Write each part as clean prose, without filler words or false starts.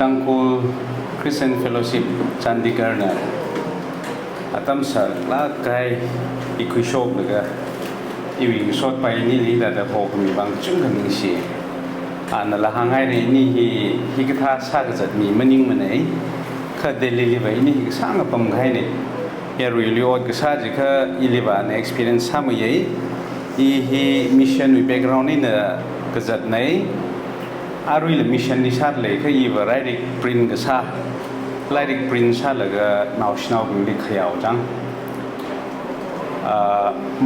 Tangkul Christian Fellowship Chandigarh na atam sa lakay ikushok naga iwing shot pa ini li da ho kami bang chung kan si ana la hangai ni ni hi ka sa ga zat mi maning manai kha delhi li bai ni sang pam gai ni ya ru li ot ka sa ji kha iliba na experience sam ye hi mission wi background ni na ka zat nai aru le mission ni sat le kha i ba right print ka sa like print sa la ga national bi khayao jang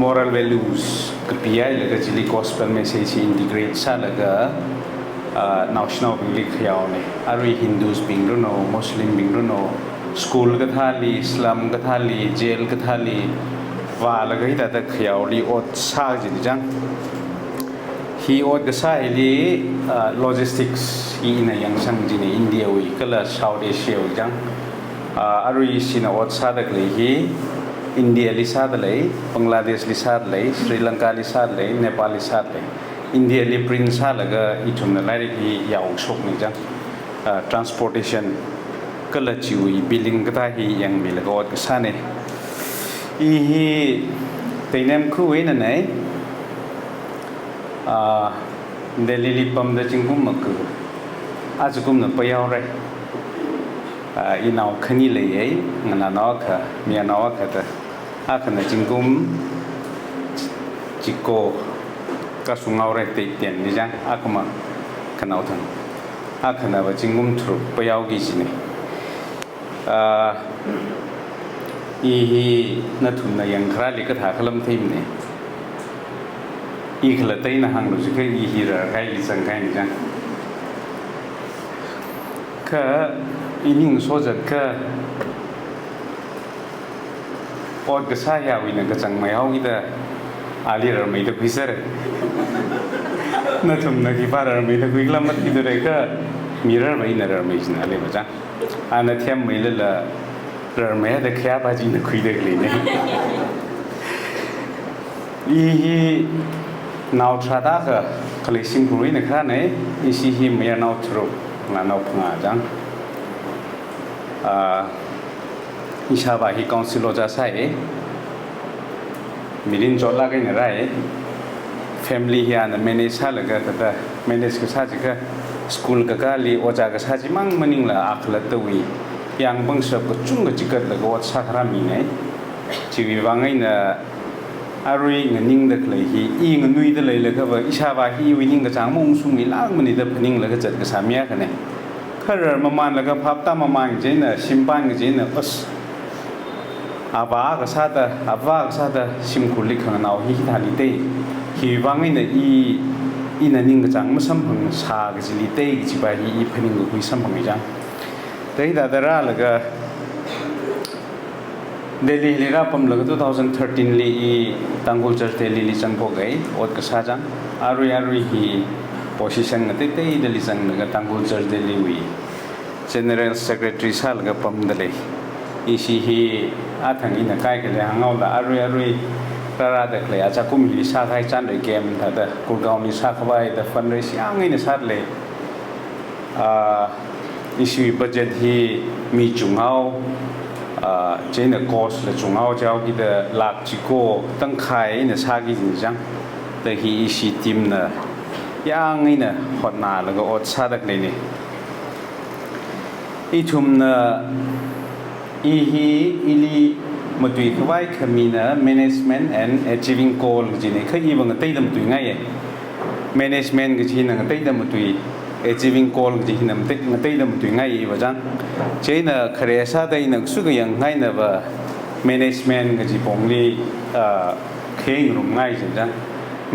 moral values KPI laga jili gospel message integrate sa laga national bi khayao ne aru Hindus bingro no Muslim bingro no school ka thali Islam ka thali jail ka thali wa laga ita ta khayao li ot sa ji jang hi ot ga sa li logistics ina yang sang ji ne India wi kala South Asia wi jang aru sina ot sa da le hi India lisa dalai Bangladesh lisa dalai Sri Lanka lisa dalai Nepal lisa dalai India li print sa laga itum na lai hi yaw sok ni jang transportation kala chiwi billing ka hi yang mi laga ot ka sa ne i hi tainem khu we na nai Delhi li pam da chingum mak azukum na payaw rai inaw khani le ye ngana naw kha mia naw kha ta akhana chingum chiko ka sungaw re te ten ni jang akama khanaw thang akhana ba chingum thru payaw gi jine i hi na thun na yang khra li ka tha khalam thim ne i khla tai na hang lu ji kai i hi ra kai li sang kai ni jang ka ining soja ka od ka sa ya wi na ka chang mai hau ida ali rar mai da khuisar na thum na ki par rar mai da khui lam mat ki da ka mirar mai na rar mai jina le ba ja ana thiam mai la rar mai da khya ba ji na khui da le ne i naw tra da ka kale sim khui na kha ne i si hi mai naw thro na naw phanga jang isha ba hi council o ja sai milin jola ga ni rai family hi an manage sa la ga ta manage ka sa ji ka school ka ka li o ja ga sa ji mang maning la akhla to wi yang bang sa ko chung ga jikat la go sa khara mi ne chi wi wa ngai na arui nganing da klai hi i nganui da lai la ka ba isha ba hi wi ning ga chang mong sung ni lang mani da phaning la ga chat ga sa mya ka ne khar maman laga phapta mamang jena simpan jena us aba ga sada aba ga sada simkhuli khang naw hi thali te hi wangai na i na ning ga chang ma sam phang sa ga jili te ji ba hi phaning ga hui sam phang jang dei da dara laga Delhi li ra pam laga 2013 li i Tangkul Church Delhi li chang po gai ot ka sa jang arui hi position na te Delhi sang naga Tangkul Church Delhi wi General Secretary sal ga pam dale isi hi athang ina kai ka le hangau la arui rara da kle acha kum hi sa khai chan re game tha da kurgaon mi sa khwai da fundraise yang ina sat le isi budget hi mi chungau jena cost le chungau jaw gi da lak chiko tang khai ina sa gi jin jang da hi isi team na yang ina hotna la ga ot sa dak le ni i thum na i hi ili matui khwai khamina management and achieving goal jine khai bang tai dam tu ngai management gi jina tai dam tu achieving goal gi hinam tai dam tu ngai ba jang cheina khare sa dai nak su ga yang ngai na ba management gi pongli kheng rum ngai jang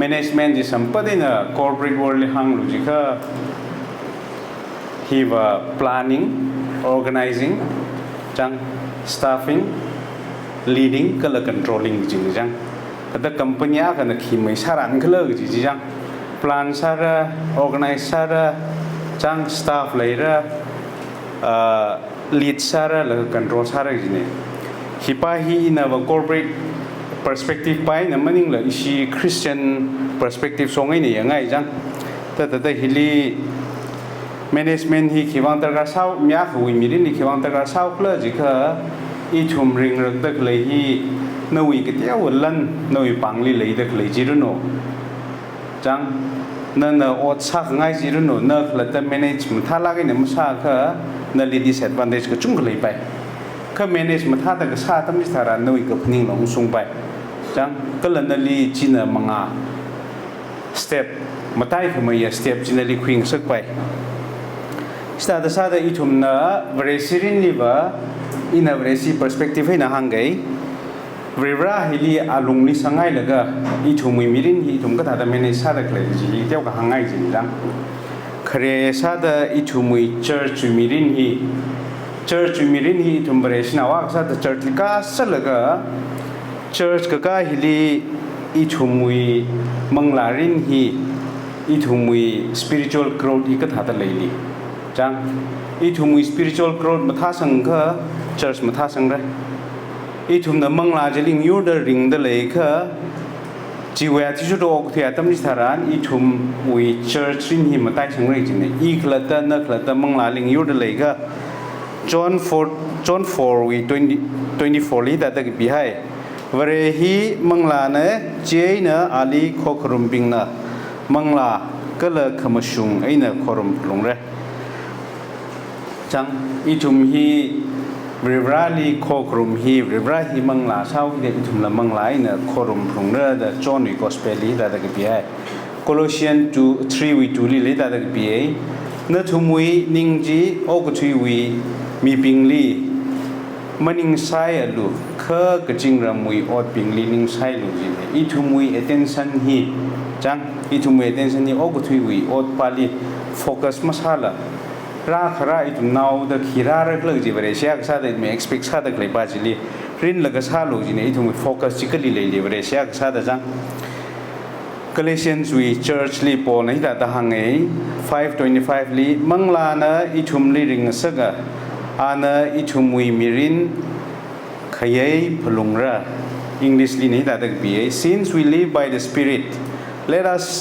management ji sampadina corporate world hang lu ji kha he was planning organizing jang staffing leading kala controlling jing jang the company a kana khimai saran khla ji jang plan sara organize sara jang staff laira lead sara la control sara ji ne hipa hi na corporate perspective pai na maning la isi Christian perspective songai ne yangai jang ta hili management hi khiwang tar ka sau mya khui mirin ni khiwang tar ka sau kle ji kha I thum ring rak dak le hi nawi ke tia walan nawi pangli le dak le ji ru no chang na ot sak ngai ji ru no na khla ta management tha la ge ne ma sa kha na li disadvantage ka chung le pai kha management tha ta ka sa tam ji thara nawi ka phning long sung pai chang ka lan na li chi na manga step matai khma ya step chi na li khwing sak pai Sada sada itum na vresirin liba ina vresi perspektif na hangai vrevra hili alung li sangai laga itum mirin hi itum ka tada mene sada kle ji teu ka hangai jin dang khare sada itum church mirin hi itum vresin awa sada church ka salaga church ka hili itum manglarin hi itum spiritual growth hi ka tada leili Chang, itum spiritual growth matha sangha church matha sangra. Itum na mangla jeling yurda ring da lekha jiwa ti ju dog thia tam ni tharan itum wi church rin hi matai sangra jine. I khlata na khlata mangla ling yurda lekha John 4 wi 24 li da tak bi hai. Vare hi mangla na jei na ali khokrum bing na mangla kala khamashung aina khorum plungre. Chang itum hi rivrali khokrum hi rivrahi mangla sau hi itum la mangla ina khorum phungna da John wi gospel li da ka pi Colossians 3 wi 2 li da ka pi na thumui ningji oguthui wi mi pingli maning sai alu kha kaching ramui ot pingli ning sai lu ji itumui attention hi chang itumui attention ni oguthui wi ot pali focus masala ra khara itum now the khira rak lag ji bare syak sa de me expect sa da klai pa ji li rin laga sa lo ji ne itum focus ji kali le le bare syak sa da jang Galatians we church li po nai da ta hangai 525 li mangla na itum li ring saga ana itum wi mirin khayai phulungra English li nei da ta bi since we live by the spirit let us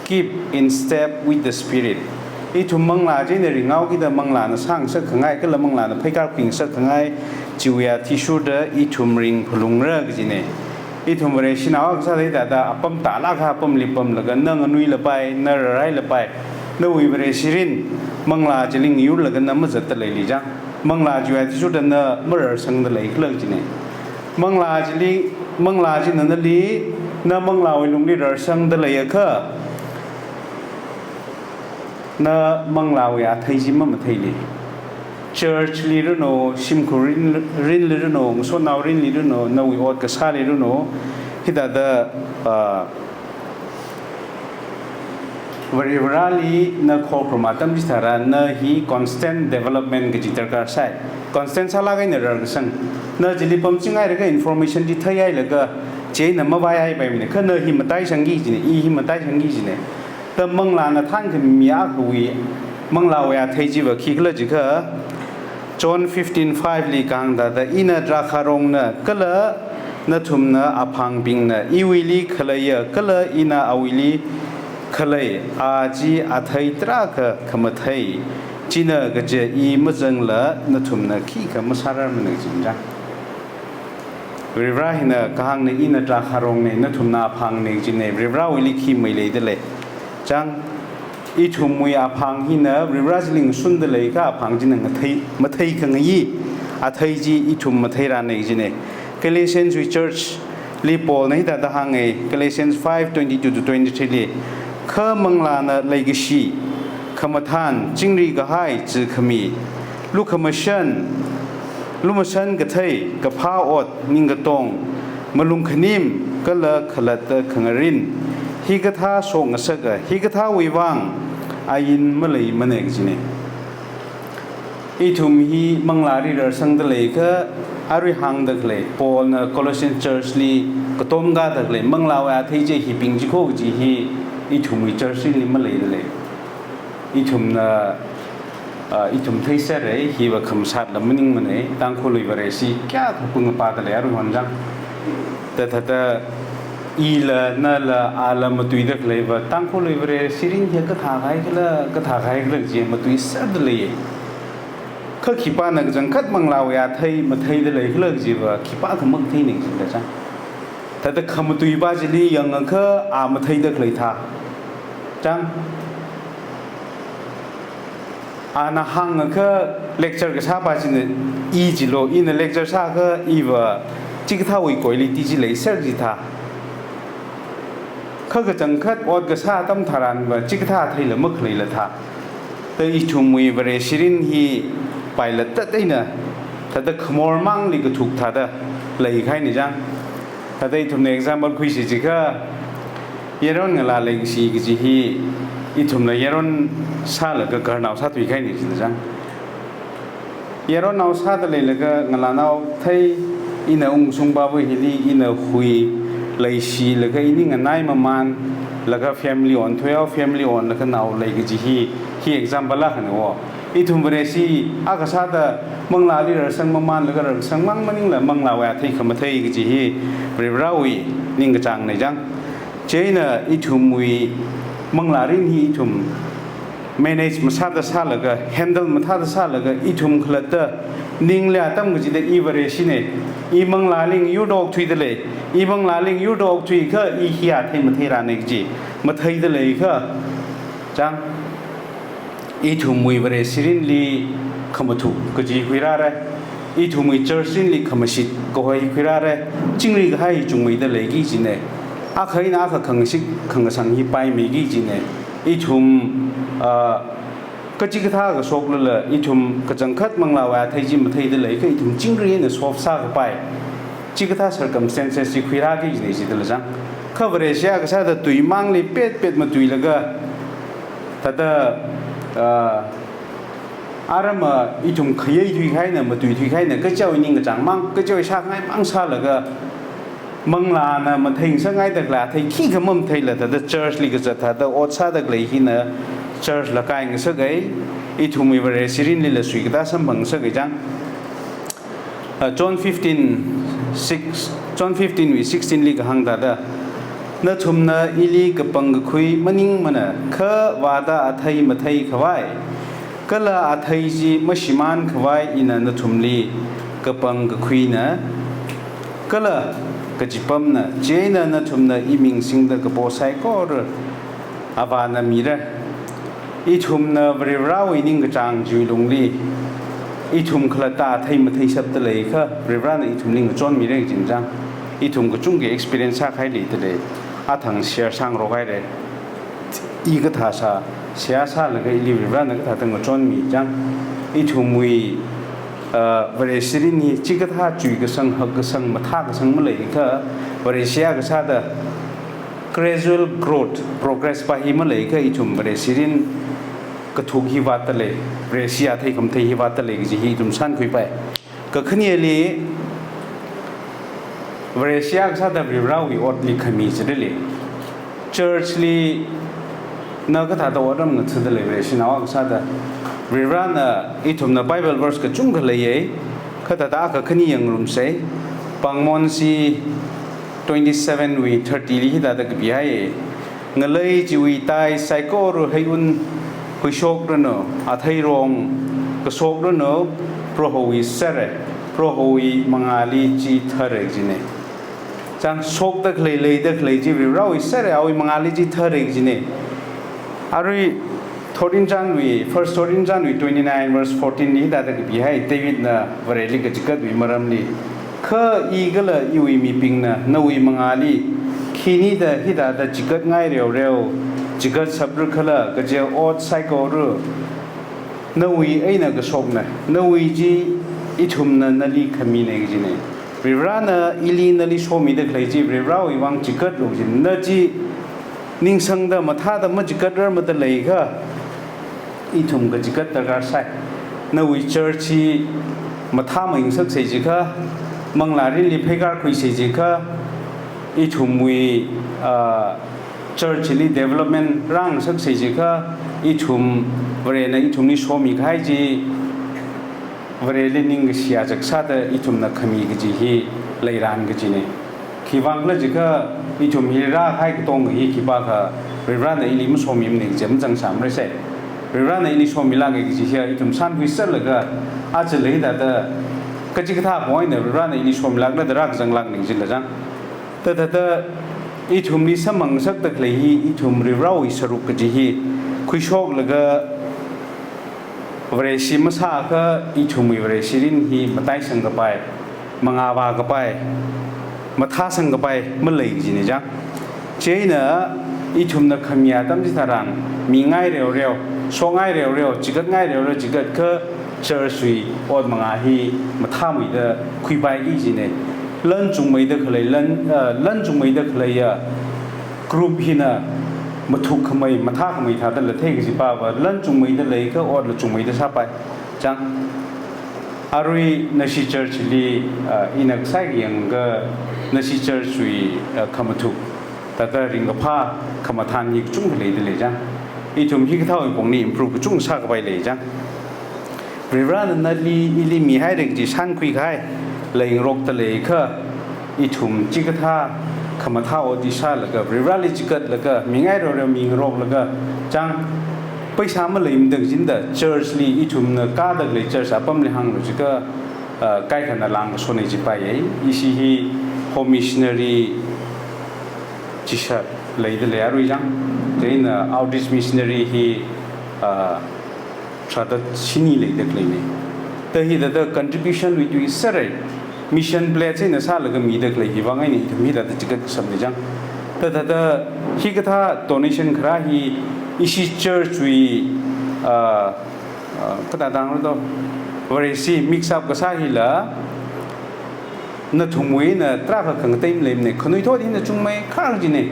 keep in step with the spirit itum mangla je ne ringau ki da mangla na sang sak khangai ka la mangla na phaikar ping sak khangai jiwya tishu da itum ring phulungra ji ne itum re sinaw sa dai da apam ta la kha apam lipam laga nang anui la pai na rai la pai no wi re sirin mangla jiling yu laga na ma zat ta lai li ja mangla jiwya tishu da na mer sang da lai khlang ji ne mangla ji na li na mangla wi lung li rar sang da lai kha na manglawi a thaiji ma thai le church li ru no simkurin rin li ru no so naw rin li ru no na wi ot ka sa li ru no hida da varali na khokroma tam ji thara na hi constant development ge jitar ka sai constant sala ga ne rar sang na jili pam chingai ra ga information ji thai ai la ga che na ma bai ai bai ne kha na hi matai sangi ji ne hi matai sangi ji ne ta mangla na than ke mia hui mangla wa thai ji wa khi kla ji kha John 15:5 li kang da ina dra kharong na kala na thum na aphang bing na iwili khalaya kala ina awili khalai aji athai tra ka khamathai china ga je I majang la na thum na khi ka masara man jin ja rivra hina kahang ne ina dra kharong ne na thum na aphang ne jin ne rivra wili khi mai le de le chang itum mui aphang hi na rivrazling sun de le ka aphang jin nga thai ma thai khang yi a thai ji itum ma thai ra nei ji ne Galatians we church li pol nei da hangai Galatians 5:22 to 23 li kha mangla na lai gi shi khamathan jingri ga hai ji khami lu khamashan lu mashan ga thai ga pha ot ning ga tong malung khanim kala khalat khangarin hi ga tha song asaga hi ga tha wiwang ayin malai manek jine itum hi manglari rar sang da le ka ari hang da le pol na Colossian church li katom ga da le manglawa thai je hi ping ji ko ji hi itum hi church li malai da le itum na itum thai sa re hi wa kham sat la maning mane tang khului bare si kya thapung pa da le aru hon jang ta อีละนั่นละอาละมาตุยเด็กเลยว่าตั้งคนเลยเวรสิรินเดียก็ถ่ายกันละก็ถ่ายกันเลยจีมาตุยสัตว์เลยเขาขี้ป้านักจังคัดมังลาวยาไทยมาไทยได้เลยเลิกจีว่าขี้ป้าเขามังไทยหนึ่งจริงๆจังแต่ถ้าคำตุยบ้าจีลียังงั้นเขาอามาไทยเด็กเลยท่าจังอาณาหังงั้นเขาเลคเชอร์ก็ชาบ้าจีเนี่ยอีจิโลอีเนี่ยเลคเชอร์ชาเขาอีว่าจิกท่าวิโกยลีตีจีเลยเสร์จีท่าเขาก็จังคัดอดกระชาตั้มทารันว่าจิกท่าไทยละมึกเลยละท่าแต่อีชุมวีเวรสิรินฮีไปละตัดได้เนอะถ้าแต่ขโมยมั่งลีก็ถูกท่าแต่เลยใครนี่จังถ้าได้ทุนใน example คุยสิจิกะเยรอนเงลาเลยสิกจิฮีอีทุนในเยรอนซาละก็การนาวซาตุยใครนี่จิจังเยรอนนาวซาตเลยละก็เงลานาวไทยอินาองซุงบาบุฮิลีอินาคุยเลยสิละก็อินี่เงินนายมามันละก็ family on 12 family on ละก็นาวเลยกจิฮีexample ละกันว่าอีทุมเบรซีอากาศาตะมังลาลีรสังมามันแล้วก็รสังมังมันนิ่งละมังลาวะที่ขมเทยกจีฮีเบรราวีนิ่งกระจังในจังเจน่ะอีทุมวีมังลารินฮีอีทุม manage มาซาตะซาแล้วก็ handle มาท่าตะซาแล้วก็อีทุมขลัดตะนิ่งเลยตั้มกจีเดอีเบรซีเนี่ยอีมังลาลิงยูดอกทวีเดเลยอีมังลาลิงยูดอกทวีก็อีฮิอาที่มาเทรานิกจีมาเทยเดเลยก็จังอีทุ่มมือเวรสิรินลีขมทุกจีคุยราระอีทุ่มมือเจอสินลีขมชิดก็ให้คุยราระจิงลีก็ให้จุงมือเดเลยกี่จีเน่อาใครน่าก็ขังชิกขังสังฮีไปมีกี่จีเน่อีทุ่มก็จิกท่าก็โชคเลยอีทุ่มก็จังคัดมังลาวะไทยจีมาไทยเดเลยก็อีทุ่มจิงลีเนี่ยสวบซากไปจิกท่า circumstances คุยรากี่จีเน่จีเดลจังข้าเวรเสียก็ใช่แต่ตุยมังลีเป็ดมาตุยแล้วก็แต่อารมณ์อีทุ่มขยันทุยไข่เนี่ยมาตุยทุยไข่เนี่ยก็เจ้าอิงก็จังมั่งก็เจ้าชาง่ายมั่งชาแล้วก็มังลานะมันทิ้งสังง่ายแต่ละทิ้งขี้ขมไทยละแต่ church ลิกจะแต่อดชาแต่เลยที่เนี่ย church ละกายเงี้ยสักไงอีทุ่มมีเวรสิรินลิละสุยก็ได้สัมพันธ์สักไงจังJohn 15 with 16ลิกหังแต่นั่นทุ่มน่ะอิลีกับปังกคุยมันนิ่งมันน่ะข้าวาดาอัฐยมาไทยขวายก็ละอัฐยจีมาชิมานขวายอินั่นทุ่มลีกับปังกคุยน่ะก็ละกจิปัมน่ะเจน่ะนั่นทุ่มน่ะอีมิงสิงดกับโบไซก็รอาวานามีระอีทุ่มน่ะบริวารอินิ่งกจางจุยลงลีอีทุ่มขลัดตาอัฐยมาไทยสับตะเลยค่ะบริวารน่ะอีทุ่มลิงกจอนมีเรื่องจริงจังอีทุ่มก็จุ่งเก experience ใครลีตะเลยอาทังเชียร์ช่างรอไว้เลยอีกท่าซาเชียร์ซาแล้วก็อีลิบร้านนั้นก็ท่าตั้งก็จนมีจังอีทุ่มวีเวรสิรินีจิกท่าจุยก็สังหักก็สังมาท่าก็สังมาเลยก็เวรเชียร์ก็ซาเด gradual growth progress ไปฮิมาเลยก็อีทุ่มเวรสิรินก็ถูกฮิวาตเลยเวรเชียร์ที่คำที่ฮิวาตเลยก็จะฮิทุ่มสั้นคุยไปก็ขึ้นเยลีเวรเชียก็ซาเดบริราวิอดลิขมีจะได้เลย church ลีนักก็ท่าตัวอดมันก็จะได้เลยเวรเชียนเอาก็ซาเดบริราน่ะอีทุ่มน่ะ Bible verse ก็จุ่งกันเลยก็ท่าตาก็ขึ้นยังรุ่มเสยปังมอนซี27 with 30ลีที่ท่าตะกับยายเงเลยจีวิตายไซโครูให้อุนคุยโชคด้วยเนาะอาทัยรองก็โชคด้วยเนาะเพราะเขาวิเศษเพราะเขาวิมังอาลีจีเธอเรื่องจีเนี่ยจังโชคตะเลยตะเลยจีวิเราวิเศษเอาวิมังอาลีจีเธอเรื่องจีเนี่ยอารีทอรินจันวิfirst ทอรินจันวิ29 verse 14นี้แต่ตะกี้ให้เดวิดน่ะวเรลิกจิกัดวิมารมลีข้าอีกละอีวิมีปิงน่ะนวิมังอาลีขีนี้แต่ที่แต่จิกัดง่ายเร็วจิกัดสับรุขละก็จะอดไซโครูนวิไอ้น่ะก็โชคน่ะนวิจีอีทุ่มน่ะนั่นลีขมีเนี่ยจีเนี่ยบริวารน่ะอีลีนั่นลีโชมีเด็กเลยจีบริวารวิวังจิกัดลูกจีนั่นจีนิ่งสังเดมาท่าแต่มาจิกัดเริ่มมาแต่เลยค่ะอีทุ่มก็จิกัดตะการใส่นวิเชอร์ชีมาท่ามาอิงสักเสียจีค่ะมังลาริลีเพการคุยเสียจีค่ะอีทุ่มวิchurch ลี development ร่างสักเสียจีค่ะอีทุ่มเวรนะอีทุ่มนี่โชมีใครจีเวรลินิ่งเสียจากชาติอีทุ่มนักขมีกจีฮีเลยรานกจีเนี่ย ขีวังเลยจิก็อีชุมฮิราให้ตรงกับฮีขีบาค่ะเรื่องในอิลิมุสโฮมิมหนึ่งเจมจังสามเลยเสร็จเรื่องในอิลิโฮมิลาเกจิเฮียอีชุมซันวิเซอร์เลยก็อาจจะเลยแต่ก็จิกท่าบ่อยเนี่ยเรื่องในอิลิโฮมิลาก็ได้รักจังรักหนึ่งจิละจังแต่อีชุมนี้สมังสักตะเลยฮีอีชุมเรื่องอิสรุกจิฮีคุยโชคเลยก็วเรชิมสาก็อีชุมวเรชิรินฮีมาไต่สังกับไปมังอาวากับไปมาท่าสังกับไปเมื่อไหร่จีนี่จังเจ้าเนออีชุมนักขมียตั้มจิตารังมีง่ายเร็วๆส่งง่ายเร็วๆจิกง่ายเร็วๆจิกก็เจอสุยอดมังอาฮีมาท่ามือเดคุยไปอีจีนี่เล่นจุงมือเดเคยเล่นจุงมือเดเคยกรุ๊ปฮีน่ะมาถูกขโมยมาท่าขโมยท่าแต่ละเท่กิสิป้าว่าเล่นจุงมือเดเลยก็อดละจุงมือเดซาไปจังอารุยนักเชอร์ชิลีอินักไซก์ยังก็นักเชอร์สุยขมาถูกแต่ริงกับผ้าขมาทานยิ่งจุ่มเลยได้เลยจ้ะอีทุ่มที่เท่าอีกพวกนี้ improve จุ่มซากไปเลยจ้ะเรื่องนั้นลีอิลิมีให้เด็กจีชันคุยกันเลยรกทะเลก็อีทุ่มจิกท่าขมาท่าอดิชาแล้วก็เรื่องลิจิกแล้วก็มีไงเรามีรกแล้วก็จังไปสามเลยมันดึงจินเดอร์เชอร์ชลีอีทุ่มเนี่ยก้าดึกเลยเชอร์ชอาปั๊มเลยหังรู้จิก็ใกล้ขนาดลังส่วนในจิไปอีสิฮีโฮมิชเนอรีจิชาเลยเดลียรู้ยังเจนเอาดิสมิชเนอรีฮีชาดชินีเลยเด็กเลยเนี่ยแต่ฮีแต่ contribution วิธีสิ่งอะไรมิชชั่นเพลย์เช่นนั้นซาแล้วก็มีเด็กเลยฮีว่าไงนี่ถึงมีแต่จิกสัมเลยจังแต่ฮีก็ถ้า donation คราฮีอีสิเชอร์ชวีก็ต่างๆแล้วตัววาริซี mix up ก็ซาฮีละนั่นทุ่มไว้เนี่ยตราบขังเต็มเลยเนี่ยคนอื่นทั่วที่นั่นจุ่มไม่ข้างจีเนี่ย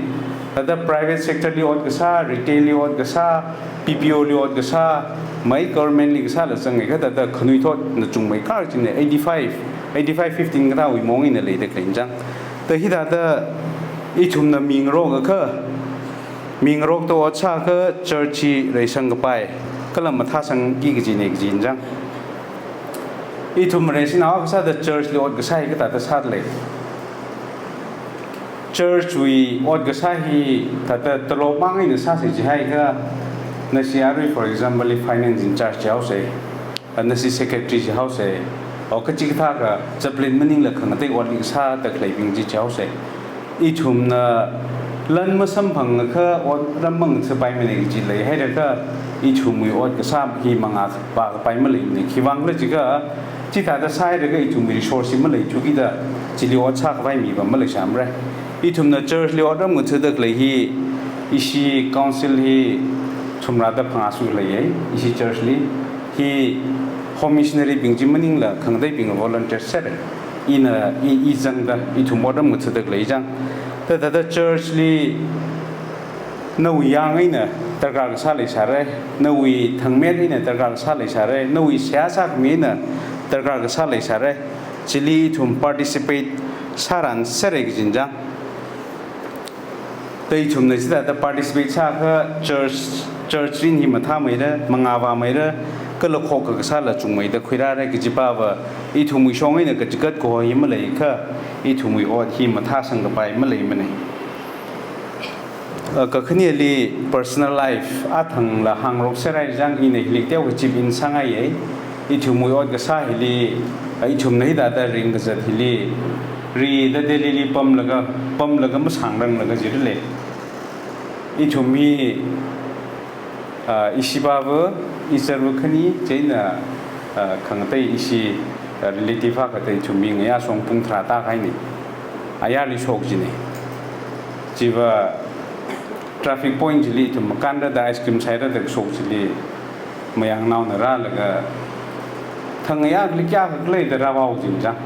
แต่ private sector ลีออดก็ซา retail ลีออดก็ซา PPO ลีออดก็ซาไม่ government ลีก็ซาแล้วสังเกตแต่คนอื่นทั่วนั่นจุ่มไม่ข้างจีเนี่ย85 15ก็เท่าอีมองอินเลยเด็กเลยจังแต่ที่แต่อีชุมนั้นมีโรคก็คือมีโรคตัวชาก็เจอชีเลยสังกับไปก็เลยมาท่าสังกี่จีเนี่ยจีนจังอีทุ่มเรสินเอาก็ซาเดอร์เชิร์ชลีออดก็ใช่ก็แต่ซาเลยเชิร์ชวีออดก็ใช่ฮีแต่ตลอดบางอย่างซาสิจะให้ก็นั่นสิอารุย for example finance in charge เจ้าเสนั่นสิ secretary เจ้าเสเอาก็จิกท่าก็จะเปลี่ยนมันนี่แหละขณะที่ออดลิซ่าแต่เคยเป็นจีเจ้าเสอีทุ่มน่ะลันมาสัมพังก็อดรำมังสบายมันเองจีเลยให้เด็กก็อีทุ่มมืออดก็ทราบฮีมังอาปากไปมาเลยเนี่ยคิดว่าเลยจิก็ที่แต่จะใช้เด็กอีทุ่มมี resource มาเลยชุกิดาจิลิอดชากไปมีบ้างมาเลยใช่ไหมอีทุ่มน่ะเจอลิอดรำมือเธอเด็กเลยฮีอีชี council ฮีทุ่มรัฐพังอาสุเลยอีชีเจอร์ลีฮี home missionary บิงจิมันนิ่งละขังได้บิง volunteer เสร็จอีจังดาอีทุ่มอดรำมือเธอเด็กเลยจังแต่เจอร์ลีนวียังไงเนี่ยตระการสาลิสาระนวีทั้งเม็ดเนี่ยตระการสาลิสาระนวีเสียสักมีเนี่ยตระการสาลิสาระจิลีทุ่ม participate สารันเสร็จจริงจังแต่ทุ่มเนี่ยสิแต่ participate สักchurch รินหิมะท่าไม่ได้มังอาวาไม่ได้ก็ลูกโคกก็สาละจุงไม่ได้คุยได้ก็จิป้าว่าอีทุ่มวิชงเนี่ยก็จะเกิดก่อหิมะเลยก็อีทุ่มวิอดหิมะท่าสังกับไปมาเลยมันเนี่ยก็คือเนี่ยลี personal life อาทังละหังรบเสร็จจังอินเนี่ยลิเดียวกับจีบินสังไงอีทุ่มวิอดก็สาฮิลีอีทุ่มเนี่ยแต่ริงก็จะฮิลีรีแต่เดลีปั๊มแล้วก็มาสั่งรังแล้วก็จีเลยอีทุ่มมีอิชิบาเวอิสระคนนี้เจนขังเตยอิชิ relative ก็เตยทุ่มมีเงี้ยส่งปุ่งตราตาใครนี่อายาลิโชกจีนี่จีว่า traffic point จิลีทุ่มกันได้ไอศกรีมใช้ได้แต่โชกจิลีไม่ยังน่าหน้าเลยก็ทั้งยากลิกยากก็เลยแต่เราเอาจริงจัง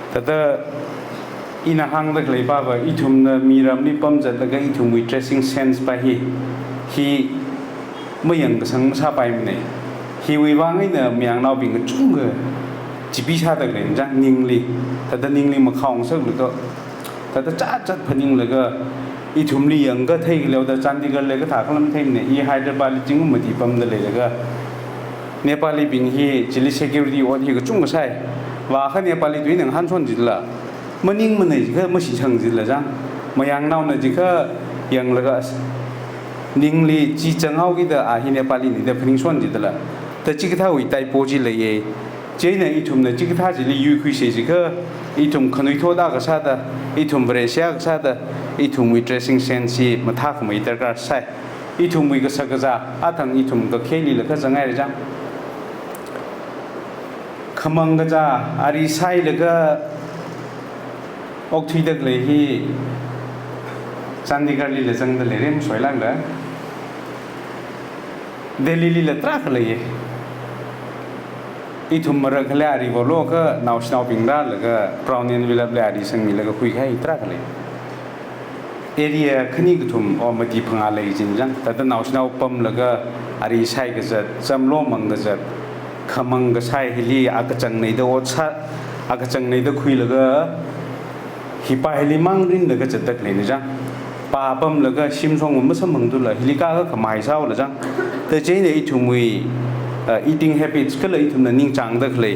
แต่อินาหังเด็กเลยป่าวอีทุ่มมีรำลิปั๊มจัดแล้วก็อีทุ่มมี dressing sense ไปฮีไม่ยังก็สังชาไปมันเนี่ยฮีวิวังไอ้เนี่ยมีอย่างเราเป็นก็จุ่มเลยจีบีชาเด็กเลยจังนิ่งเลยแต่นิ่งเลยมาเข้าองค์ซึ่งหรือก็แต่จัดพนิงเลยก็อีทุ่มเลี้ยงก็เที่ยวแต่จันทิกเลยก็ถากขลังเที่ยเนี่ยอีไฮเดรบาลจริงมันตีปั๊มเลยก็เนปาลีบิงฮีจิลิ security อดฮีก็จุ่มก็ใช่ว่าแค่เนปาลีด้วยหนึ่งหันชนจิตละ mending menai jika masih chang jil jang mayang nau na jika yang laga ningli ji changau kita ahi Nepali ni da phning son jidala ta chikitha wi tai poji le ye jeina itum na chikitha jili yu khui se jika itum khanoi thoda ka sa da itum bresya ka sa da itum wi dressing sense matha ko mai tarkar sai itum wi ka sagaza athang itum ka kheli la ka jangai jang khamang ga ja ari sai la ga ok thui dak le hi Chandigarh li le jang da le rem soilang da Delhi li le trak le ye itum mara khale ari bolo ka national pingda la ga prounian vilab le ari sang mi la ga khui khai trak le area khani gutum o mati phanga le jin jang ta da national pam la ga ari sai ga jat chamlo mang ga jat khamang ga sai hili akachang nei da o cha akachang nei da khui la ga hipa hili mang rin la ga jat tak le ni jang pa pam la ga sim song ma sam mang du la hili ka ga khamai sao la jang ta jei ne itumui eating habits kala itum na ning chang da khle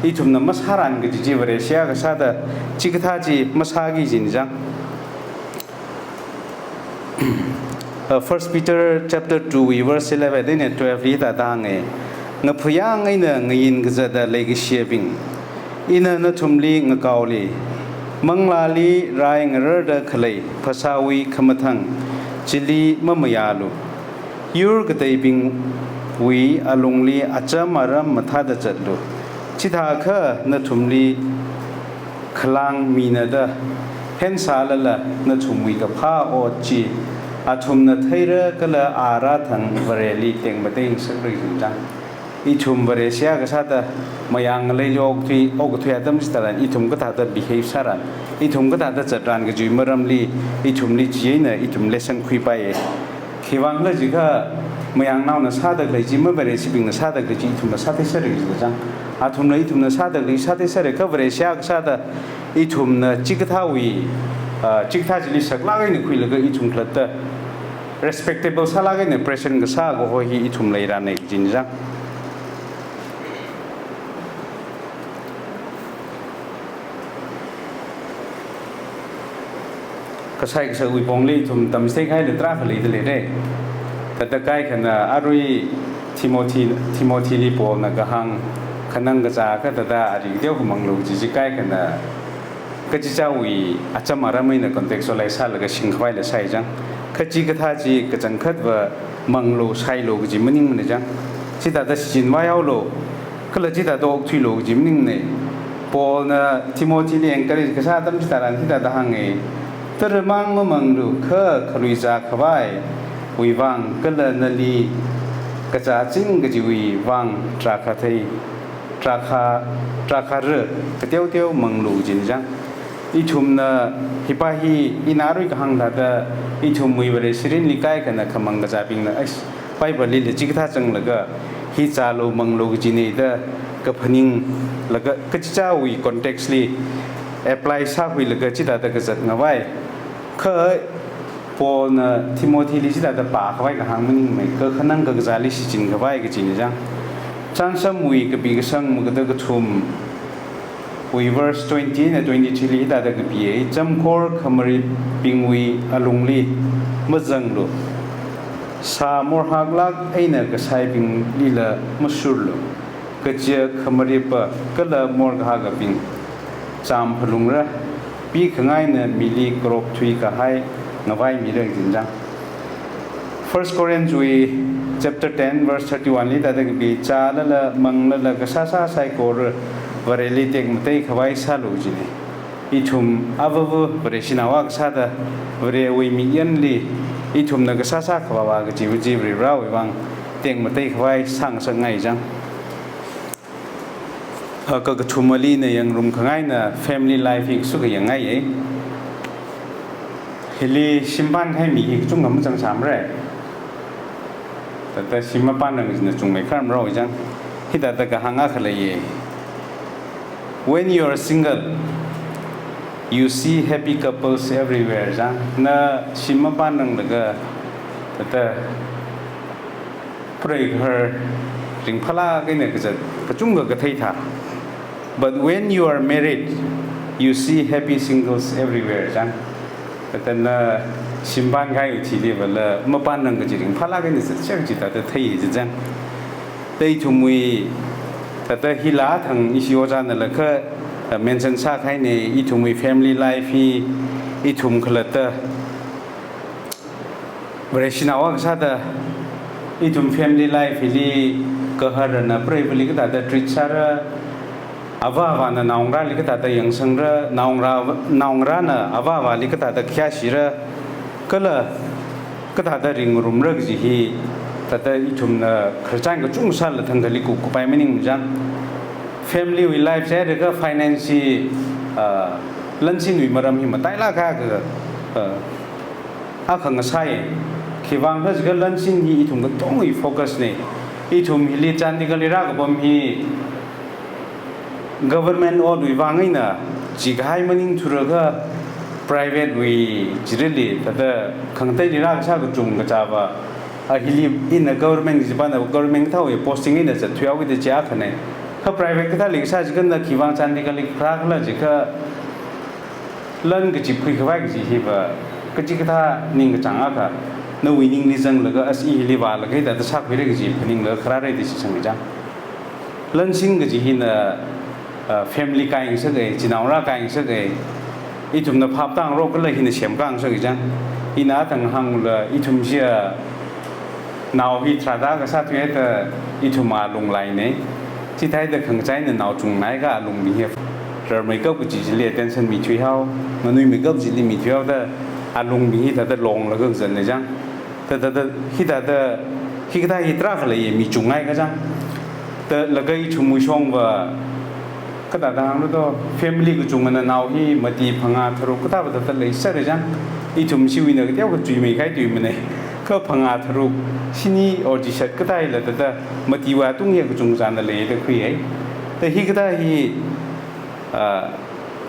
itum na masaran ga ji bare sia ga sa da chikatha ji masagi jin jang First Peter chapter 2 verse 11 and 12 ri ta da nge nga phuyang ai na ngayin ga za da le ga shaping ina na thumli nga kauli manglali rai ngar da khlei phasawi khamathang chili mamayalu yur ga tai bing wi alungli achamaram matha da chatlu chitha kha na thumli khlang mina da hen salala na thumwi ka pha o chi athum na thaira kala ara thang vareli teng bateng sakri jang I thum bare sia ga sa da mayang le jok thi ok thya tam staran I thum ka ta da behave saran I thum ka ta da chatran ga ji maram li I thum li ji na I thum lesson khui pa ye khiwang la ji ga mayang naw na sa da le ji ma bare si bing na sa da ga ji thum na sa the sa ri ji jang athum na I thum na sa da li sa the sa re ka bare sia ga sa da I thum na chi ka tha wi chi ka tha ji li sak la ga ni khui la ga I thum klat da respectable sa la ga ni present ga sa go ho hi I thum lai ra ne jin jang kasai kasai ui pongli thum tam stay khai le tra khali de le re ta ta kai khana arui Timothy li po na ga hang khanang ga cha ka ta da ari deu humang lo ji ji kai khana ka ji cha ui acham aramai na contextualize sa la ga sing khwai le sai jang kha ji ka tha ji ka chang khat wa mang lo sai lo ji maning ne jang chi ta da sin wa yaw lo khala ji ta do thui lo ji maning ne Paul na Timothy li encourage ka sa tam chi ta ran chi ta da hang e termang memangdu ke keluarga kabai wibang kelenali kecacing kejiwi wang trakatai trakare ketiau manglu jinjang itum na hipahi inarui kahang dada itum wibare sirin likai kana kamang kecaping na ais pai bali le jikta chang laga hi chalo manglu jini da kepening laga kecawi contextly apply sa hui laga cita da kezat ngawai ke Paul na Timothy li cita da pa kawai ka hang maning mai ke khanang ka gazali si jin kawai ka jin jang chan sam wi ka bi ka sang mu ka da ka thum wi verse 20 na 23 li da da ka bi cham khor khamari pingwi alungli mazang lo sa mor haglak aina ka sai ping lila masur lo ka che khamari pa kala mor ga ga ping cham phalungra pi khangai na mili krop thui ka hai ngawai mi reng jinjang First Corinthians chapter 10 verse 31 li da bi cha la mangla la ka sa sai kor vareli tek mtei khawai sa lu jini ithum avavu varesina wa sa da vare wi mi yan li ithum na ka sa khwa ga ji ji ri ra wi wang tek mtei khawai sang sang ngai jang ka thumali na yang rum khangai na family life hi su ga yang ngai e hili simpan khai mi hi chung ngam chang sam re ta simma pan nang na chung mai kham ro jang hi da ka hanga khala ye when you are single you see happy couples everywhere jang na simma pan nang daga ta pray her ring phala ke ne ka chung ga thai tha But when you are married, you see happy singles everywhere จังแต่น่ะชิมบ้านใครอยู่ที่นี่ว่าละเมื่อปานนั้นก็จริงพาลากันนี่เชื่อจิตแต่ไทยจังแต่ทุ่มวีแต่ฮิลาทางอิชิโอจานั่นแหละก็เมนชั่นซากให้ในอีทุ่มวี family life อีทุ่มคลาเตอร์บริษัทนาวก็ซาดอีทุ่ม family life ที่ก็หาร์นะเปรย์บริก็แต่ทริชาร์อาวาวานะนาวราลิก็แต่ยังสังระนาวรานะอาวาวาลิก็แต่แค่ชิระก็เลยก็แต่ริงรุมเริกจีฮีแต่อีทุ่มนะครจังก็จุ่มซาลทั้งกลิกุกไปไม่นิ่งจัง family with life ใช่หรือก็ finance ลันซินวิมารมีมาไต่ละค่ะก็ขังก็ใช่คิดว่าถ้าจะลันซินฮีอีทุ่มก็ต้องมีโฟกัสเนี่ยอีทุ่มฮิลิจันดิกลิรักบ่มี government ออดวิวังไงนะจีกให้มันยิ่งทุเรศก็ private วิจิริลีแต่ขังไต่ลิรักชาก็จุ่มก็จะว่าฮิลิอิน government จีบ้าน government เท่าไอ้ posting นี่จะทุกอย่างก็จะจ้าขนาดเขา private ก็ถ้าลิงชาจีกันนะคิดว่าจันดิกลิพรักแล้วจีก็เล่นก็จีคุยกันไว้ก็จีฮีบก็จีก็ถ้านิ่งก็จังอ่ะค่ะนวินิ่งนี่จังแล้วก็asอีฮิลิบาแล้วก็แต่ชักไปเรื่อยจีพนิ่งแล้วคราเรดิสิจังจังเล่นซิงก็จีฮีน่ะfamily กายอย่างเช่นไงจีนาวร่างกายอย่างเช่นไงอีทุ่มน่ะภาพตั้งโรคก็เลยฮีน่ะเฉียมกลางเช่นไงจังอีน่าตั้งหังเลยอีทุ่มเชียนาวฮีทราดาก็สัตว์เวทอีทุ่มมาลงไหลเนี่ยที่ไทยเด็กขังใจเนี่ยนาวจุงไหนก็ลงมีเหตุเราไม่ก็กุจิเลียเต้นเส้นมีช่วยเขามันนุ่ยไม่ก็กุจิเลียมีช่วยเขาแต่ลงมีแต่ลงแล้วก็เสร็จเลยจังแต่ที่ก็ได้ฮิตราเขาเลยมีจุงไหนก็จังแต่แล้วก็อีชุมมือช่องว่าก็แต่ทางนู้นก็familyก็จุงมันนาวที่มาตีพังอาทรุก็ถ้าว่าแต่เลยเสร็จจังอีชุมชีวิตเนี่ยก็เดี๋ยวก็จุยไม่ใครจุยมันเนี่ยก็พังอาทรุที่นี่ออจิชัดก็ได้แล้วแต่มาตีว่าตุ้งเหี้ยก็จุงจานเลยแต่คุยไอ้แต่ที่ก็ได้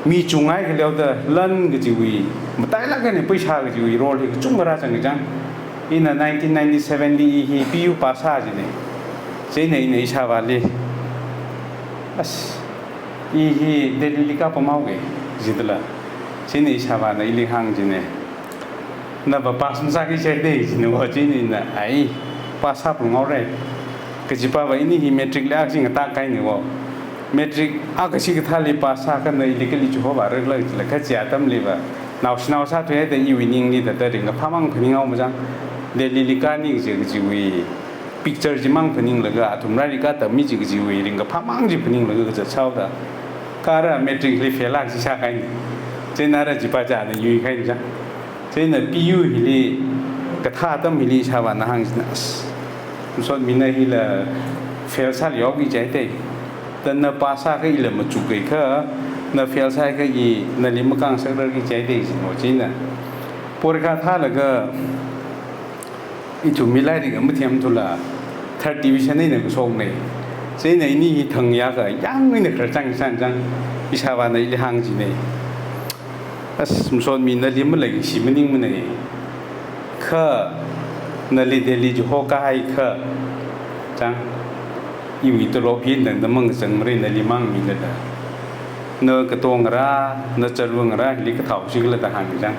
มีจุงไงก็แล้วแต่ลั่นก็จีวีมาตายละกันเนี่ยไปชาก็จีวีโรลที่จุงกระไรจังจังอิน1997ที่ฮีพียูภาษาจีเนี่ยเจ้าเนี่ยชาวบ้านเลยอีฮีเดลิลิกาพม่าเกจิตละเจ้าเนี่ยชาวบ้านอีลิฮังจีเนี่ยนับภาษาสักที่ใช้ได้จีเนี่ยว่าจีเนี่ยนะไอ้ภาษาพม่าเลยก็จีป้าว่าอินี่ฮีเมทริกแล้วจริงก็ตาใครเนี่ยว่าเมทริกอากาศิกทาลีภาษากันในลิกลิจูฮัวบาร์เลยเลยก็จะทำเลยว่านาวิชนาชาติแต่อีวินิ่งนี่แต่ถึงกับพมังพนิงเอามาจังเดลิลิกานี่จีวีพิกเจอร์จีมังพนิงเลยก็ทุ่มไรลิกาแต่มีจีวีถึงกับพมังจีพนิงเลยก็จะเช่าแต่การะเมทริกลีเฟลักที่ชาใครเจน่าจีป้าจ่าเนี่ยยูใครจังเจน่าพิยูฮิลีกระทาตั้มฮิลีชาวบ้านหังจินัสส่วนมินาฮิลเฟลซาลิออกอีใจเตะแต่เนื้อภาษาก็อีเล่มจุกเลยค่ะเนื้อเฟลซาก็อีเนื้อลิมกังสักเรื่องอีใจเตะสิโมจินะปวดขาท่าแล้วก็อีจุมิไลดิก็ไม่เทียมทุละ3 division นี่เนี่ยก็ส่งเลยเจ้าเนี่ยนี่ทั้งยาก็ยังไม่เนี่ยกระจังจังอิชาวบ้านในลิฮังจีเนี่ยสมส่วนมีเนื้อลิมอะไรก็ชิมนิ่งมันเนี่ยค่ะเนื้อลิเดลิจูโฮกายค่ะจังอีวิตโลพีนแต่ละมังสังมรินลิมังมีเลยนะเนื้อกระตงระเนื้อจรวงระลิกเท่าชิกเลยแต่หันจัง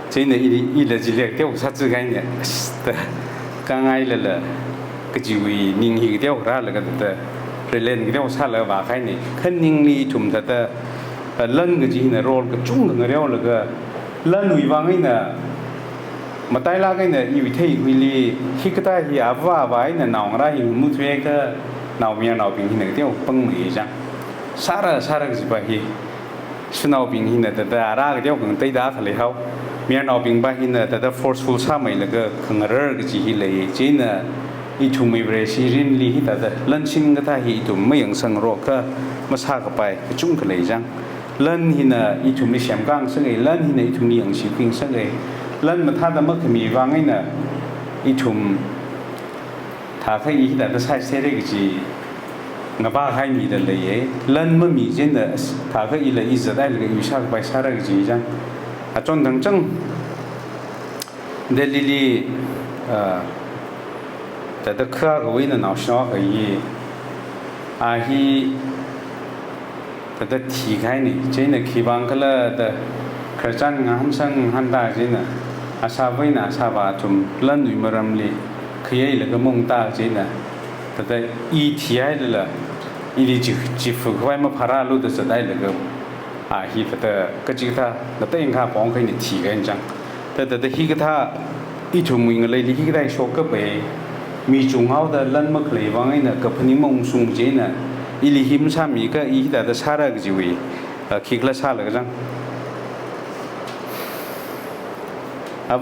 เช่นอีเลจิเล็กเที่ยวสัตว์ไงเนี่ยแต่ก็ง่ายเลยก็จีวีนิ่งหิเที่ยวระเลยก็แต่เรเลนก็เที่ยวสัตว์เลยว่าใครเนี่ยขันนิ่งลีทุ่มแต่เล่นก็จีเนี่ยโรลก็จุ่มถึงเรียวเลยก็เล่นวิวังไงเนี่ยมาไต่ละไงเนี่ยอีวิธีวิลีฮิกตาฮิอาว่าไว้เนี่ยน้องระหิมุทเวก็นาวเมียนาวปิงหินเที่ยวปังมือจังสาระก็สิบะฮีสนาวปิงหินแต่อาราก็เที่ยวกันไต่ดาทะเลเขาเมียนาวปิงบะหินแต่ forceful สามัยแล้วก็ขังเร่ก็จีฮิเลยจีน่ะอีทุ่มไม่เบรสิรินลีฮิแต่ลันชิงก็ท่าฮีทุ่มไม่ยังสังโรก็มาซากไปก็จุ่มกันเลยจังลันหินอีทุ่มไม่เฉียมกลางสังเกตลันหินอีทุ่มยังชิพิงสังเกตลันมาท่าแต่เมื่อคืนมีวางไงน่ะอีทุ่มถ้าใครอีแต่จะใช้เสรีก็จีงาบ้าใครมีแต่เลยลันมันมีเจนน่ะถ้าใครอีเลยอีจะได้เลยวิชาไปสาระก็จีจังจนทั้งจังเดลิลีแต่ถ้าข้าก็วิ่งน่ะหนาวชอบก็ยี่ฮี แต่ทีใครนี่เจนขี้บางก็เลยแต่ขจันงานสังหันตาเจนอาชาไว้นะอาชาบาทุมลั่นดุยมารำลีขี้ไอ้เลยก็มงตาเจนแต่อีที่ไอ้เลยล่ะอีดีจีฝึกไว้มาพาราลุดจะได้เลยก็ฮีแต่ก็จิกท่าแต่เองข้าป้องใครนี่ทีกันจังแต่ฮีก็ท่าอีทุ่มวิ่งเลยฮีก็ได้โชคก็ไปมีจุงเอาแต่ลั่นมาเคลวังไอ้น่ะกับพนิมงสุงเจนอีลิหิมชามีก็อีแต่ชาระก็จีวีคิกละชาเลยก็จัง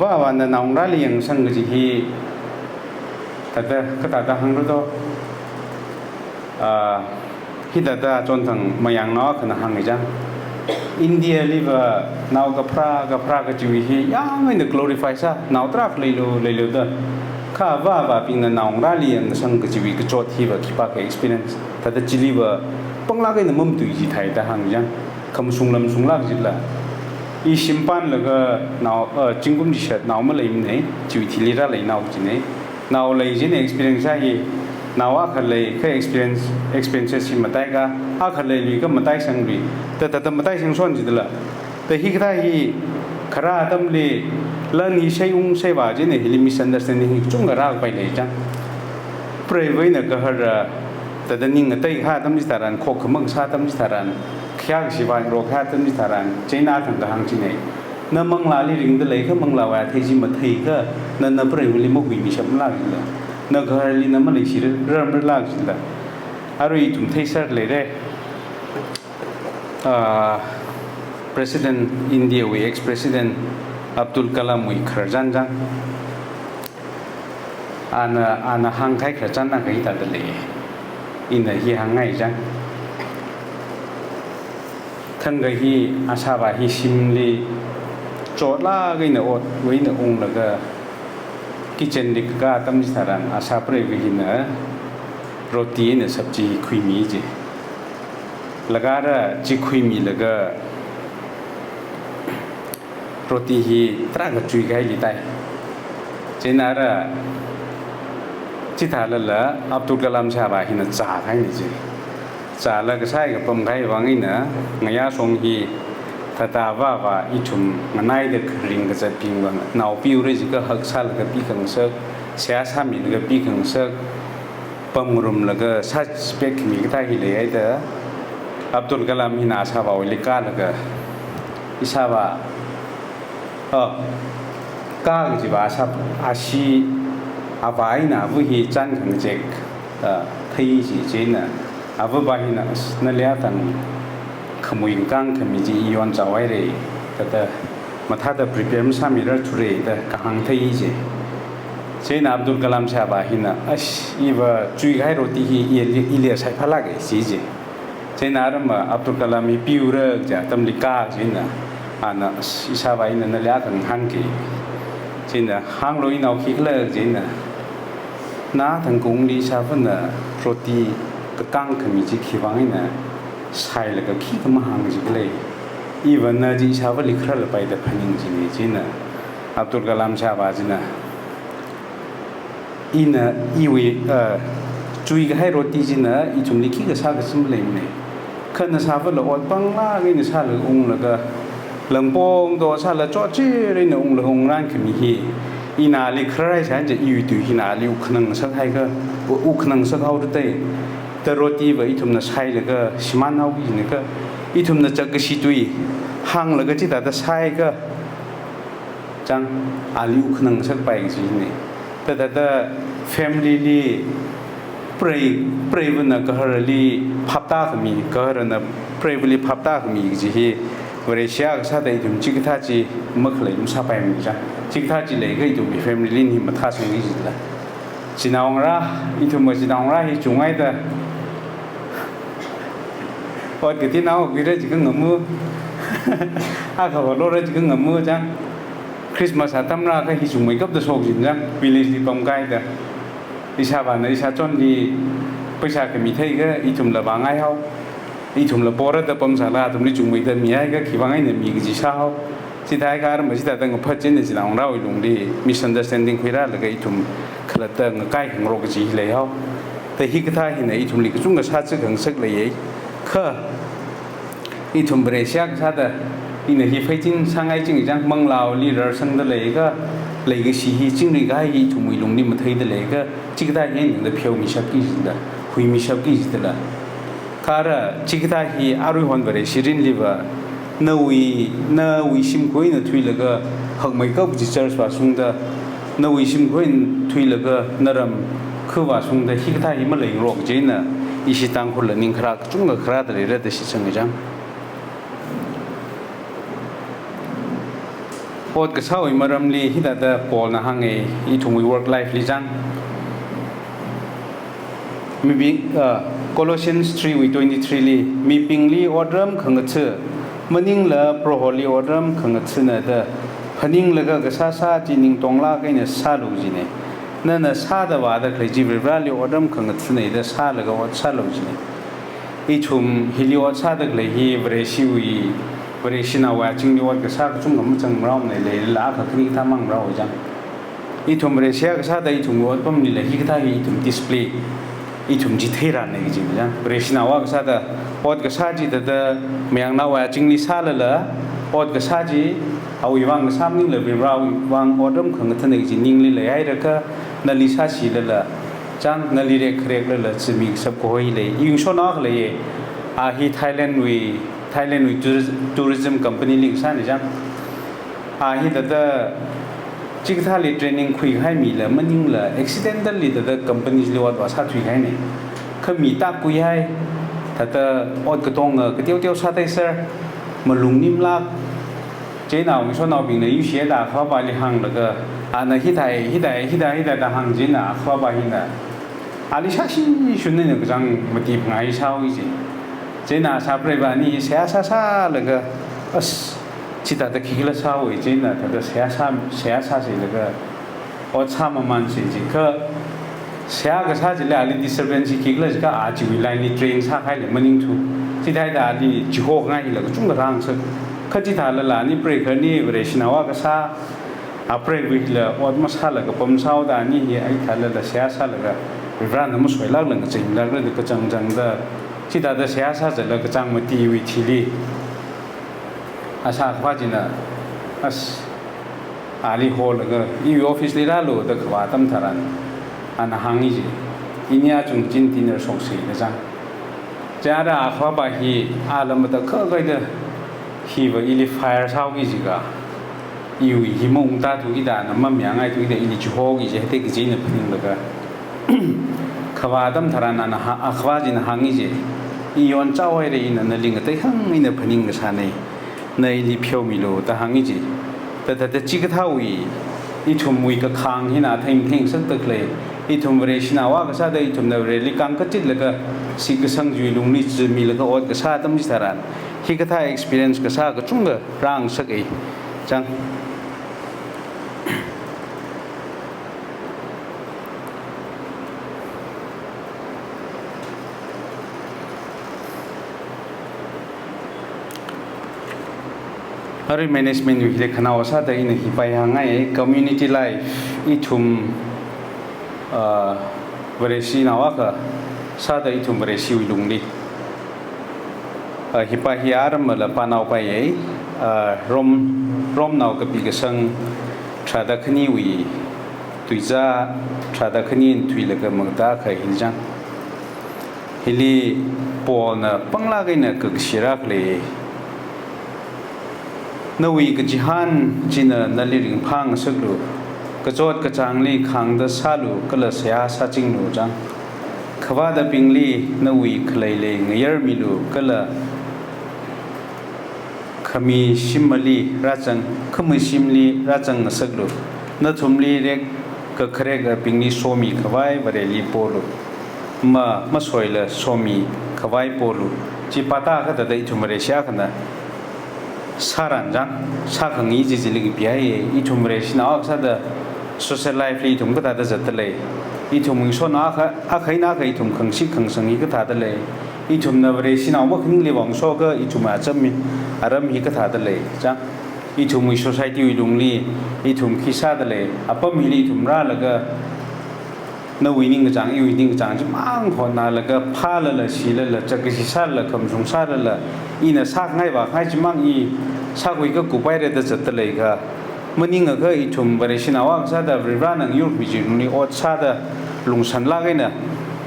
ว่าวันนั้นน้องราลียังสังก็จีฮีแต่ก็แต่หังรู้ตัวฮิตแต่จนถึงมาอย่างน้อยขนาดหังไงจังอินเดียลิบนาวกับพระก็จีวียังไม่นึก glorify ซะนาวตรักเลยลูเด้อข้าว่าเป็นน้องราลียังสังก็จีวีก็จดที่ว่าคิดว่า experience แต่จิลีว่าปังลาก็ยังมั่มตุยจีไทยแต่หังยังคำสุงลำสุงลากจิละอีชิมปันแล้วก็นาวจิงกุมจิเชตนาวมาเลยมั้ยจีวิธีลีระเลยนาวจีเนี่ยนาวเลยจีเนี่ย experience ใช่นาวขัดเลยแค่ experience ชิมมาได้ก็ขัดเลยลุยก็มาได้สังลุยแต่มาได้สังส่วนจิตละแต่ฮิกได้ฮีขราตั้มเลยเรื่องนี้ใช่ใช่ว่าจีเนี่ยฮิลิมิสันเดอร์สแตนดิ้งจุงกระรากไปเลยจังเปรย์ไว้เนี่ยก็ฮาร์แต่ตอนนี้เงยข้าตั้มจิตารันโคกมังชาตั้มจิตารันขี้ยากสิวันโรคข้าตั้มจิตารันเจน่าทั้งกระหังจีเนี่ยนั่นมังลาลีริงเดเลยก็มังลาว่าเทจิมาเทก็นั่นเปรย์วิลิมุกุยมิชมลากจิละนั่นก็ฮาร์ลีนั่นมันเลยสิเริ่มลากจิละอารุยทุ่มเทสร์เลยได้President India วิ ex-President อับดุลกลามวิขรจันจังอันหังไข่ขรจันนั่งกิตาเดเลยอินเดียหังไงจังทั้งก็ฮีอาชาบะฮีชิมลีโจทย์ล่าก็อินอดไว้ในองค์แล้วก็กิจนิกก็ตั้มจิตารันอาชาเปรย์ก็ฮินะโรตีเนี่ยสับจีคุยมีจีแล้วก็จีคุยมีแล้วก็โรตีฮีตราก็จุยกันลิตายเจนาระจิตาลละอับดุลกลามชาบะฮินะจ่าให้นี่จีจ่าแล้วก็ใช่กับผมใครวังอินะเงียส่งฮีถ้าตาว่าอีทุ่มมันนายเด็กริงก็จะพิงวังนาวพิวเลยจีก็หักซาแล้วก็ปีขังเสกเสียสามีแล้วก็ปีขังเสกปั๊มรุมแล้วก็ชัดสเปกมีก็ได้ฮิเลยไอ้เด้ออับดุลกลามฮินะชาบะวิลิกาแล้วก็อิชาบะก้าก็จีบาชาอาชีอาบายนะวุฮีจันขังเจกที่จีเจนะอาวุบาฮินะนั่นเลี้ยตันขมุยกังขมิจีย้อนจะไว้เลยแต่มาถ้าจะ prepare มันสามีรัตุเรแต่กังที่จีเจนะอับดุลกลามชาบาฮินะอีว่าจุยไก่โรตีฮีอีเลียใช้พลังไอ้จีเจนะอาร์มอับดุลกลามีพิวเรกจะตำลิกาเจนะอันอิสาบายนั่นเลี้ยตันหังกีเจนะหังโรยนาวคิกเลิกเจนะน้าทั้งกงลีชาฟันน่ะโรตีก็กังขมิจีขี้วังน่ะใช่แล้วก็ขี้ก็มาหังจีเลยอีวันน่ะจีชาฟันลิคราลไปแต่พันิงจีนี่จีน่ะอับดุลกลามชาบาจีน่ะอีน่ะอีวีจุยก็ให้โรตีจีน่ะอีจุ่มลิขี้ก็ชาก็สมเลยมั้ยขันน่ะชาฟันละอดปังล่าก็น่ะชาละองแล้วก็หลังปงตัวชาละจ่อเจเลยน่ะองละองร้านขมิฮีอีนาลิคราใช่จะอีวิตุอีนาลิอุคนังสักให้ก็อุคนังสักเอาได้แต่โรตีว่าอีทุ่มน่ะใช่แล้วก็ชิมันเอาอีนี่ก็อีทุ่มน่ะจะกระชิตุยหังแล้วก็จิตแต่ใช่ก็จังอาลิอุคนังสักไปจริงนี่แต่ family ลีเปรย์วันน่ะก็ฮาร์ลีพับตาขมีก็ฮาร์น่ะเปรย์วันลีพับตาขมีจีฮีวันเชียก็ชาติอีทุ่มจิกท่าจีมักเลยมุสาไปมั้ยจ้ะจิกท่าจีเลยก็อีทุ่มมี family นี่มาท่าสงจีละจีน่าองระอีทุ่มมาจีน่าองระฮีจุงไอ้แต่พอที่น่าอกวิเรจิก็งมือเขาบอกโลเรจิก็งมือจังคริสต์มาสตั้มราก็ฮีจุงไม่กับตัวโชคจิจังวิลเลจที่ปั๊มไก่แต่อิชาบานอิชาจอนที่ประชาชนมีเท่ก็อีทุ่มละบางไอ้เขาอีทุ่มละปอร์ตปั๊มสาราทุ่มนี้จุงไม่แต่มีไอ้ก็ขี้บางไอ้เนี่ยมีกิจชาเขาสิท้ายการมาสิแต่ตั้งพัฒน์เนี่ยจีน่าองเราอีลุงดี misunderstanding คุยได้แล้วก็อีทุ่มขลัดตั้งใกล้ของโรคจีเลยเขาแต่ฮิกท่าเห็นไอ้ทุ่มลิกจุงก็ชาติสักขังสักเลยข้า อีทุ่มเบรเซียก็ซาแต่อีเนี่ยฮีไฟจินช่างไอจิงจังมังลาวลีเรอร์สังเดเลยก็เลยก็สีฮีจิงเลยก็ให้ทุ่มวิลุงนี่มันเทยเดเลยก็จิกได้เห็นอย่างเดียวเพียวมีชับกี่จิตละหุยมีชับกี่จิตละคาระจิกได้ฮีอารุยฮอนเบรสิรินลีบะนาวิชิมคุยนาทุยแล้วก็หักไม่ก็จิตเจอสวาสุงเดนาวิชิมคุยทุยแล้วก็นารำคือว่าสุงเดฮิกได้ฮีมันเลยโรคเจน่ะอีสิตังคนละนิ่งคราจุงก็คราแต่เลยเรื่องสิจังจังพอดก็เช่าอีมารำลีฮิตาเดปอลนะฮังเออีทุ่งวิ work life ลิจังมีบิColossians 3:23 ลีมีปิงลีออดรัมขังกะเชมันนิ่งละโปรโฮลีออดรัมขังกะเชนะเดพนิ่งละก็ซาจีนิ่งตรงลาก็เนี่ยซาลูจีเนี่ยนั่นน่ะซาดว่าดะเคยจีบราลีออดรัมขังกะเชเนี่ยเดซาละก็อดซาลูจีเนี่ยอีชุมฮิลิออดซาดะเลยฮีเบรชิวีเบรชินาว่าจิงลีออดก็ซาก็จุงกำจังเราเนี่ยเลยลาก็คลีทามังเราจังอีชุมเบรเชียก็ซาดะอีชุมอดปั๊มนี่เลยฮีก็ได้อีชุมดิสเพลย์อีทุ่มจิตเฮรันเนี่ยจริงจังเรชินาว่าก็ซาดะพอดก็ซาจีแต่เมียงนาว่าจิงลิซาละพอดก็ซาจีเอาอีวังก็ซ้ำนิ่งเลยเป็นเราวังออดมขังกันเนี่ยจริงนิ่งเลยไอ้เด็กก็นาลิซาชีละจังนาลิเรกเรกละจะมีสับโคยเลยยิ่งชนออกเลยฮีไทยแลนด์วิทัวริซึมคอมพานีลิงก์ซ่าเนี่ยจังฮีแต่จิกท่าลีเทรนนิ่งคุยให้มีเลยมันยิ่งเลย accidentally แต่คอมพานีลีวัดว่าซาคุยให้เนี่ยเขามีตาคุยให้แต่อดกระตงกระเตี้ยวซาไตเซอร์มาลุงนิ่มลากเจ้าหน้าวิศวกรบินเลยยุ่งเสียดาเข้าไปในห้างแล้วก็อันนั้นที่ไทยดาห้างจีน่ะเข้าไปหินะอันนี้ชักชุนเนี่ยก็จังมาตีง่ายเช่าอีกเจ้าหน้าชาเปรย์บ้านนี้เสียซาแล้วก็จิตตะคิดละเช้าอีกจริงนะแต่เสียชาสิแล้วก็อดชามันสิจิก็เสียก็ชาจิเลยอะไรดิสเซอร์เบนซิคิดละจิก็อาจจะวิไลนี่เทรนชาใครเลยมันยิ่งถูกจิตไทยดาลีจิโฮง่ายแล้วก็จุ่มกระรังสักข้าจิตหาละลานี่เปรย์คนนี้เรชินาว่าก็ชาเปรย์วิละอดมาชาแล้วก็ผมเช้าดานี่ไอ้ทาละเสียชาแล้วก็วิบรานมันสวยลักเลยก็จริงแล้วก็จังเดอจิตตาเสียชาจะแล้วก็จังมาตีวิธีลีอาชาขวาจินะอาลีโฮลก็อีออฟฟิศลีราโลตะขวาตั้มทารันอันหางอีจีอินยาจุงจินตินร์ส่งสีนะจ๊ะจ้าดาขวาบาฮีอาลามตะข้อก็เดฮีว่าอิลิไฟร์เช้าอีจีกาอีวิฮิมงตาทุกิดานะมั่มยังไงทุกิดาอิลิจูโฮอีจีเฮติกิจีนะพิงแล้วก็ขวาตั้มทารันอันขวาจินะหางอีจีอียอนเจ้าไอ้เรื่องนั้นลิงก็แต่หังอินะพิงก็ชาเนในลิเพียวมิโลแต่หางอีจีแต่จิกเท่าอีทุ่มวิกค้างหินาทิ้งสักตึกเลยอีทุ่มเรชินาว่าก็ซาได้อีทุ่มเนเรลิกังก็จิตแล้วก็สิกสังจุยลุงนิจมีแล้วก็อดก็ซาตั้มจิตารันฮิกท่า experience ก็ซาก็จุงก็ร่างสักอีจังHari management wi le khana wasa da in hi pai hanga e community life I thum varesi na wa ka sa da I thum varesi wi lungli hi pa hi ar ma la pa naw pai e rom naw ka pi ka sang thada khani wi tuiza thada khani tui la ka mang ta kha hin jang hili po na pangla ga na ka shirak leนาวีกจิฮันจีน่ะนั่นลิริงพังสักลูกระโจดกระจางลีขังเดซาลูก็เลยเสียซาจิงลูจังขวาดปิงลีนาวีคลายเลงเยอร์มิลูก็เลยขมีชิมลีราจังขมีชิมลีราจังสักลูนั่นทุ่มลีเร็กก็เครกปิงลีโซมีขวายบริลีโปลูมาสวยเลยโซมีขวายโปลูจีปาตาก็จะได้ทุ่มเรชยากันนะ사란 장 사강이 지질리기 비하에 이 tum레시 나와서 social life 이 tum거 다다 졌들래 이 tum이 소나 아카이나 이 tum 강식 강성이 그 다들래 이 tum나브레시 나와 큰리 왕소가 이 tum아 점미 아람이 그 다들래 장이 tum이 society 위룽리 이 tum 키사들래 아빠 미리 tum라라가 นวินิ่งกระจังอีวินิ่งกระจังจะมั่งพอนาแล้วก็ผ้าละชีละจะกิจชาละคำสงสารละอีน่ะซักง่ายว่าง่ายจะมั่งอีซักวิก็กูไปเรื่องจัดเลยก็มันนิ่งก็อีทุ่มบริษัทนาวก็ซาดาบริบานังยุโรปจีนนี่อดซาดาลุงสันลากไงน่ะ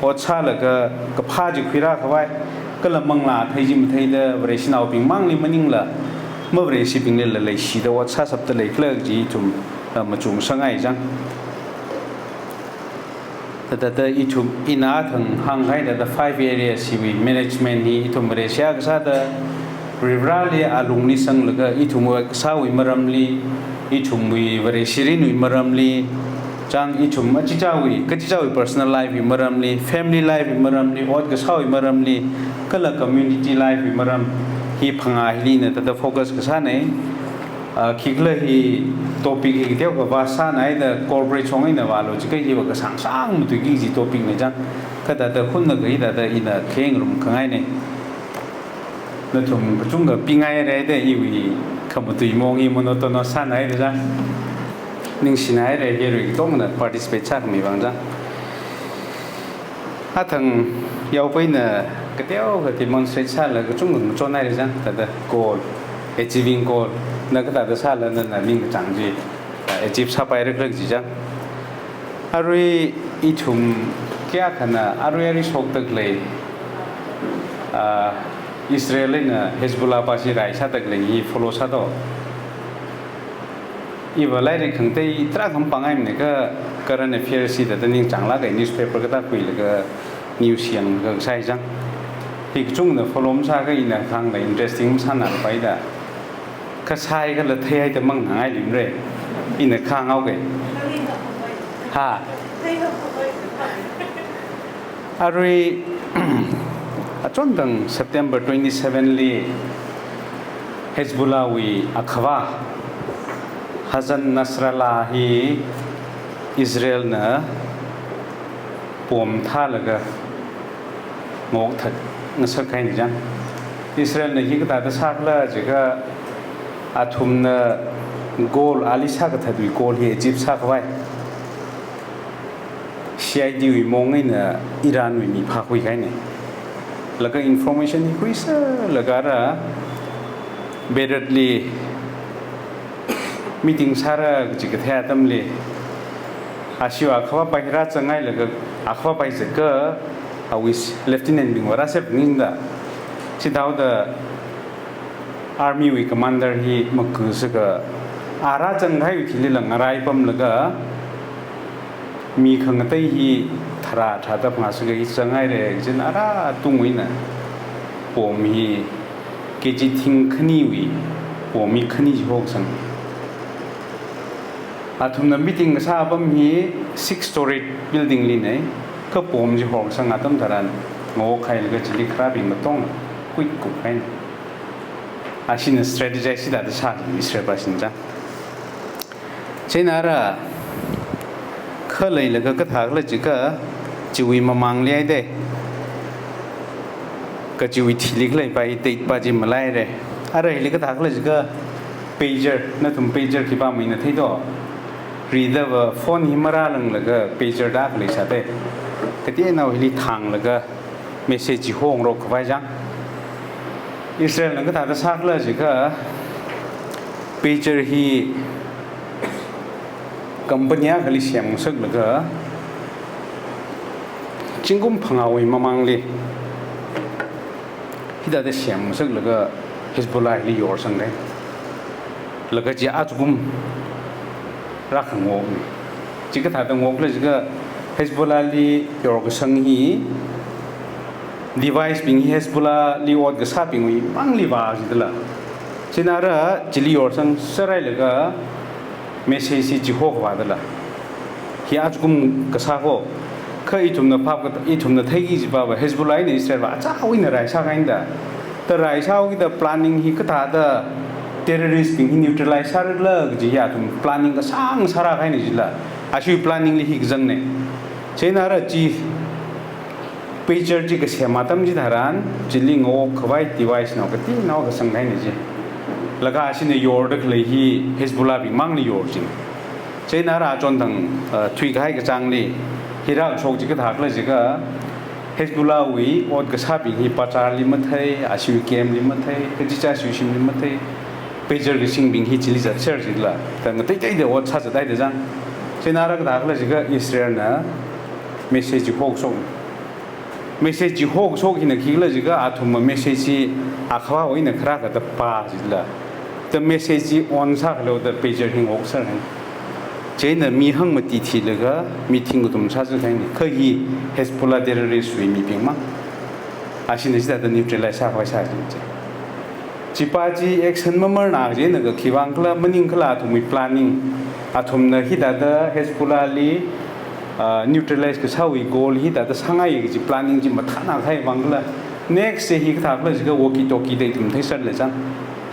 อดซาละก็ผ้าจะคุยรักเขาไว้ก็ละมังลาไทยจิมไทยละบริษัทนาวปิงมั่งนี่มันนิ่งละเมื่อบริษัทปิงเลยละเลยชีดอดซาสับตะเลยเคลื่อนจีทุ่มมาจุงสังไงจังแต่อีทุ่มอีน่าถึงห่างไกลแต่ 5 areas ชีวิต management นี่อีทุ่มบริษัทก็ซาดาบริบาลเลยอาลุงนิสังละก็อีทุ่มว่าสาวอิมรำลีอีทุ่มวิบริษัทนี่อิมรำลีจังอีทุ่มอจิจาวิก็จิจาวิ personal life อิมรำลี family life อิมรำลีอดก็สาวอิมรำลีก็ละ community life อิมรำฮีพังอาฮิลีเนี่ยแต่ focus ก็ซาเนี่ยคิดเลยฮี topic ฮีเดียวกับว่าซาเนี่ยแต่ corporate ช่องนี้เนี่ยว่าเราจะก็ฮีว่าก็สั่งมันตัวกี่สิ topic เนี่ยจังก็แต่คนนึกฮีแต่อีน่ะเข่งรุมข้างไงเนี่ยนั่นทุ่มประชุมกับปีไงอะไรแต่อีวีขบวนตัวมองอีมันตัวนั้นซาเนี่ยเดี๋ยวจ้ะนิ่งสินายอะไรเยอะเลยต้องเนี่ย participate ชักมีบางจ้ะถ้าทั้งยาวไปเนี่ยก็เดี๋ยวก็ demonstrate ชักแล้วก็จุ่มหนุนจนได้เลยจ้ะแต่ goal achieving goal นั่นก็แต่ชักแล้วนั่นน่ะนิ่งจังจี achieve ชักไปเรื่อยๆจีจ้ะอารุยอีทุ่มแก่ขนาดอารุยอาริชกตึกเลยอิสราเอลเนี่ยฮิซบุลลาห์ภาษีไรชาติเลยอี follow ชาติอีวันแรกเนี่ยครั้งที่ตราคำปังไอ้เนี่ยก็ current affairs ที่แต่นิ่งจังละก็ newspaper ก็ตั้งคุยแล้วก็ news ยังก็ใช่จังที่จุ่มเนี่ย follow ชาก็อีเนี่ยครั้งเลย interesting ชาหนักไปได้ก็ใช่ก็เลยเทให้แต่มั่งหายดิ่งเลยอีเนี่ยข้างเอาเกยฮะอะไรจนถึง September 27 ลี Hezbollah วิอัควาฮัซันนัสรัลลาฮีอิสราเอลเนะปวมท่าแล้วก็งกถัดนัสกัยนี่จังอิสราเอลเนี่ยที่ก็ตัดสักแล้วจะก็อาทุมเนะโกลอาลิสักถัดวิโกลที่อียิปต์สักไว้เชียร์ดีวิมองไงเนี่ยอิหร่านวิมีพักวิไงเนี่ยแล้วก็ information ที่คุยซะแล้วก็อะไรเบรดลีmeeting สาระจิกเทียตั้มลีอาชีวะเขาว่าไปรัฐจังไงแล้วก็อาเขาว่าไปจะก็อาวิส lieutenant บิงวาราเซปนินดาที่ดาวเดอ army วิ commander ที่มักคือสักอาราจังไงวิธีเรื่องอะไรปั๊มแล้วก็มีขังเตยที่ทาราทัดพังสักอีจังไงเลยจันอาราตุ้งวินะผมมีกิจทิ้งขณีวิผมมีขณีหกสังอาทุมนั้นมิติงก็ทราบว่ามี 6-story building ลีนี่ก็ผมจะหอกสังอาตมทารันงอใครแล้วก็จะลิคราบิงมาต้องคุยกุบไปอาชิน strategize ที่ได้ชาติอิสราเอลภาษินจ้ะเช่นอะไรเขาเลยแล้วก็ถากเลยจีก็จีวีมามังเลี้ยได้ก็จีวีที่ลิกเลยไปติดปาจิมาไล่เลยอะไรเลยก็ถากเลยจีก็ pager นั่นทุ่ม pager ที่บ้านมีนาทีต่อreader ว่า phone หิมะราลังแล้วก็ pager ดักเลยใช่ไหมก็ที่เราหิลิทางแล้วก็ message ห้องรกไว้จังอิสราเอลนั่นก็ถากสักเลยจีก็ pager ฮีcompany ก็ลิเสียงสักแล้วก็จิงกุมพังเอาไว้มามังเลยที่ได้เสียงสักแล้วก็ Hezbollah ลิยอร์สังเลยแล้วก็จะอาจุกุมรักงงจิกก็ถามงงเลยจิกก็ Hezbollah ลิยอร์ก็สังฮี device ปิง Hezbollah ลิออดก็ทราบปิงวิมังลิบาจิตละฉะนั้นเราจิลิยอร์สังสลายแล้วก็message ที่หกว่าดละที่อาจกุมกษาโกเคยทุ่มนภาพก็อีทุ่มนเทกิจิบาว่า Hezbollah ในอิสราเอลว่าจ้าวินอะไรชากันดาแต่ไรชาวกิด planning ฮิกตาดา terrorist ปิง neutralize ซาร์เลิกจียาทุ่ม planning ก็สังสาระกันนี่จิละอาชีพ planning ลิฮิกจังเนี่ยเช่นอะไรจี pager จีก็เสียมาตั้มจีดารันจิลิงโอขวาย device นอกตีนอกก็สังกันนี่จีแล้วก็อาชีพในยอร์ดก็เลยที่ Hezbollah บิมังในยอร์ดจริงเช่นนั้นอาจารย์ทั้งทวีกให้กระจังนี่ Irak sok jika thak la jika Hezbollah wi od ka sabi hi pachar limat hai ashu kem limat hai kajicha shu shim limat hai pager gi sing bing hi chili za ser jila ta ngai tai de od cha dai de jang chenara ka thak la jika Israel na message hok sok message hok sok hi na ki la jika athum message akhwa oi na khra ka ta pa jila the message on sa lo the pager hing ok sar China mi hang ma ti thi lega meeting gutum sa sa khai ni khi Hezbollah terrorist wi mi ping ma asin ji da neutralize sa khwa sa ji chipa ji action ma mar na je na ga khiwang kla maning kla thu mi planning athum na hi da da Hezbollah li neutralize ka sa wi goal hi da da sangai ji planning ji ma thana khai bangla next hi ka thak la ji ga walkie talkie de tum thai sar le chang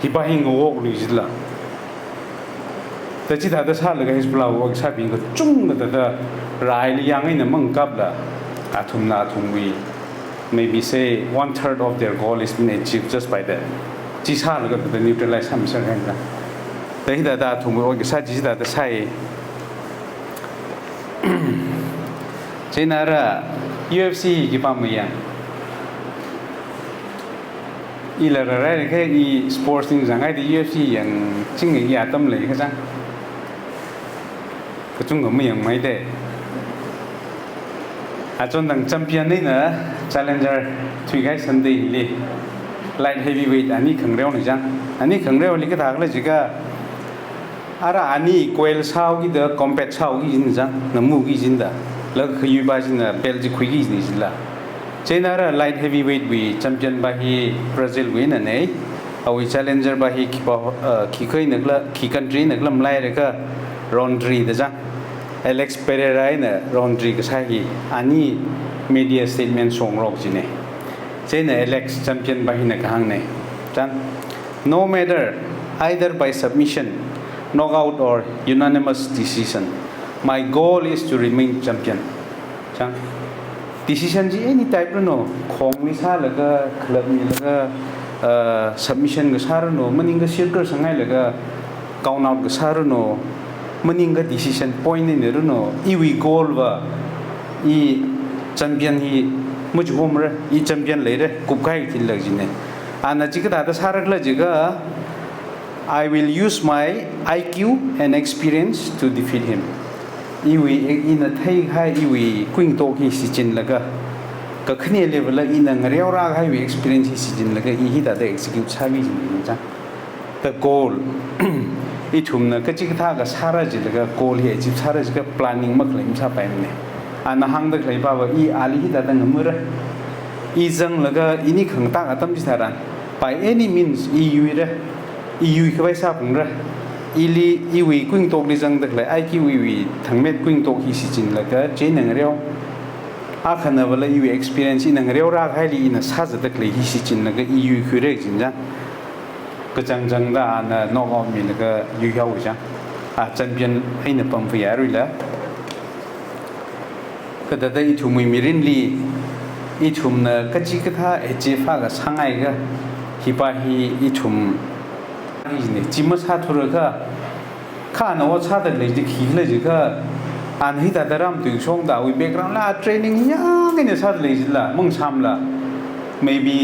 hi ba hing go lu ji laแต่ที่ถ้าจะชาติเลยก็ฮิสบุลลาห์ว่าชาติบินก็จุ่มแต่แต่รายลียังไงเนี่ยมั่งกับละอาทุมนาทุมวี maybe say 1/3 of their goal is been achieved just by that ที่ชาติเลยก็แต่ neutralize ทำไม่ใช่แค่นั้นแต่ที่แต่ทุมวีว่าชาติที่แต่ใช่เช่นอะไร UFC กี่ปั๊มไม่ยังอีหลายรายแค่อีสปอร์ตสิ่งอย่างไงที่ UFC อย่างจริงอย่างตั้มเลยก็จังก็จุงก็ไม่ยังไม่ได้อาจารย์ตั้งแชมเปี้ยนนี่นะ challenger ทุกไงสันดีเลย light heavyweight อันนี้แข็งแรงหรือจังอันนี้แข็งแรงเลยก็ถากเลยจิกะอะไรอันนี้เกลเช้ากี่เด้อ compete เช้ากี่จินจังน้ำมูกี่จินเด้อแล้วคืออยู่บ้านจินนะเบลจิคุยกี่จินจินละเช่นอะไร light heavyweight วี champion บาฮีบราซิลวีนั่นเองเอาวิ challenger บาฮีขี้เคยนึกละขี้ country นึกละไม่เลยก็รอนดรีเด้อจังAlex Pereira เนี่ยรอนดรีก็ใช่กี่อันนี้ media statement ส่งรอกจีเนี่ยเช่น Alex champion บาฮีนักฮังเนี่ยจัง no matter either by submission knockout or unanimous decision my goal is to remain champion จัง decision จี any type แล้วเนาะของนิสาแล้วก็คลับนี่แล้วก็submission ก็สาระเนาะมันยิ่งก็ circle สังไงแล้วก็ count out ก็สาระเนาะมันยิ่งก็ decision point นี่เนี่ยเนาะอีวี goal ว่าอี champion ฮีมุจโฮมเลยอี championเลยเลยกุบไก่ที่เลิกจีเนี่ยอันนั้นจิกแต่สาระเลยจิก I will use my IQ and experience to defeat him อีวีอีน่ะไทยให้อีวีกุ้งโตที่สิจินแล้วก็ขึ้นเลเวลแล้วอีน่ะเรียวรากให้วี experience ที่สิจินแล้วก็อีที่แต่ execute ใช้วิธีนี้จ้ะแต่ goal อีทุ่มน่ะก็จิกท่าก็สาระจิแล้วก็ goal ที่จิสาระจิก็ planning มักเลยมิชาไปมันเนี่ยอันนั้นหังตะเลยป่าวอีอาลีที่แต่งมือเลยอีจังแล้วก็อีนี่ขังตั้งอัตมจิตารัน by any means อีอยู่เลยอีอยู่เข้าไปทราบผมเลยอีลีอีวีกุ้งโตดิจังตะเลยไอคิววีทั้งเม็ดกุ้งโตที่สิจินแล้วก็เจนังเรียวอาขณะเวลาอีวี experience อีนังเรียวรากให้ลีอีน่ะซาจะตะเลยที่สิจินแล้วก็อีอยู่คือเรื่องจริงจังก็จังๆได้อันน่ะนอกออกมีแล้วก็อยู่ยาวจังจันเปียนให้น่ะปั๊มไฟอะไรแล้วก็แต่ได้อีทุ่มมีรินลีอีทุ่มน่ะก็จิกท่าเจฟ้าก็สังไงก็ฮิปาฮีอีทุ่มนี่จิมชาทุเรก็ข้าหนูว่าชาแต่เลยจะขี้เลยจิก็อันที่แต่รำถึงช่วงดาวิเบกรังละเทรนนิ่งยังไงเนี่ยชาเลยจิละมึงทำละ maybe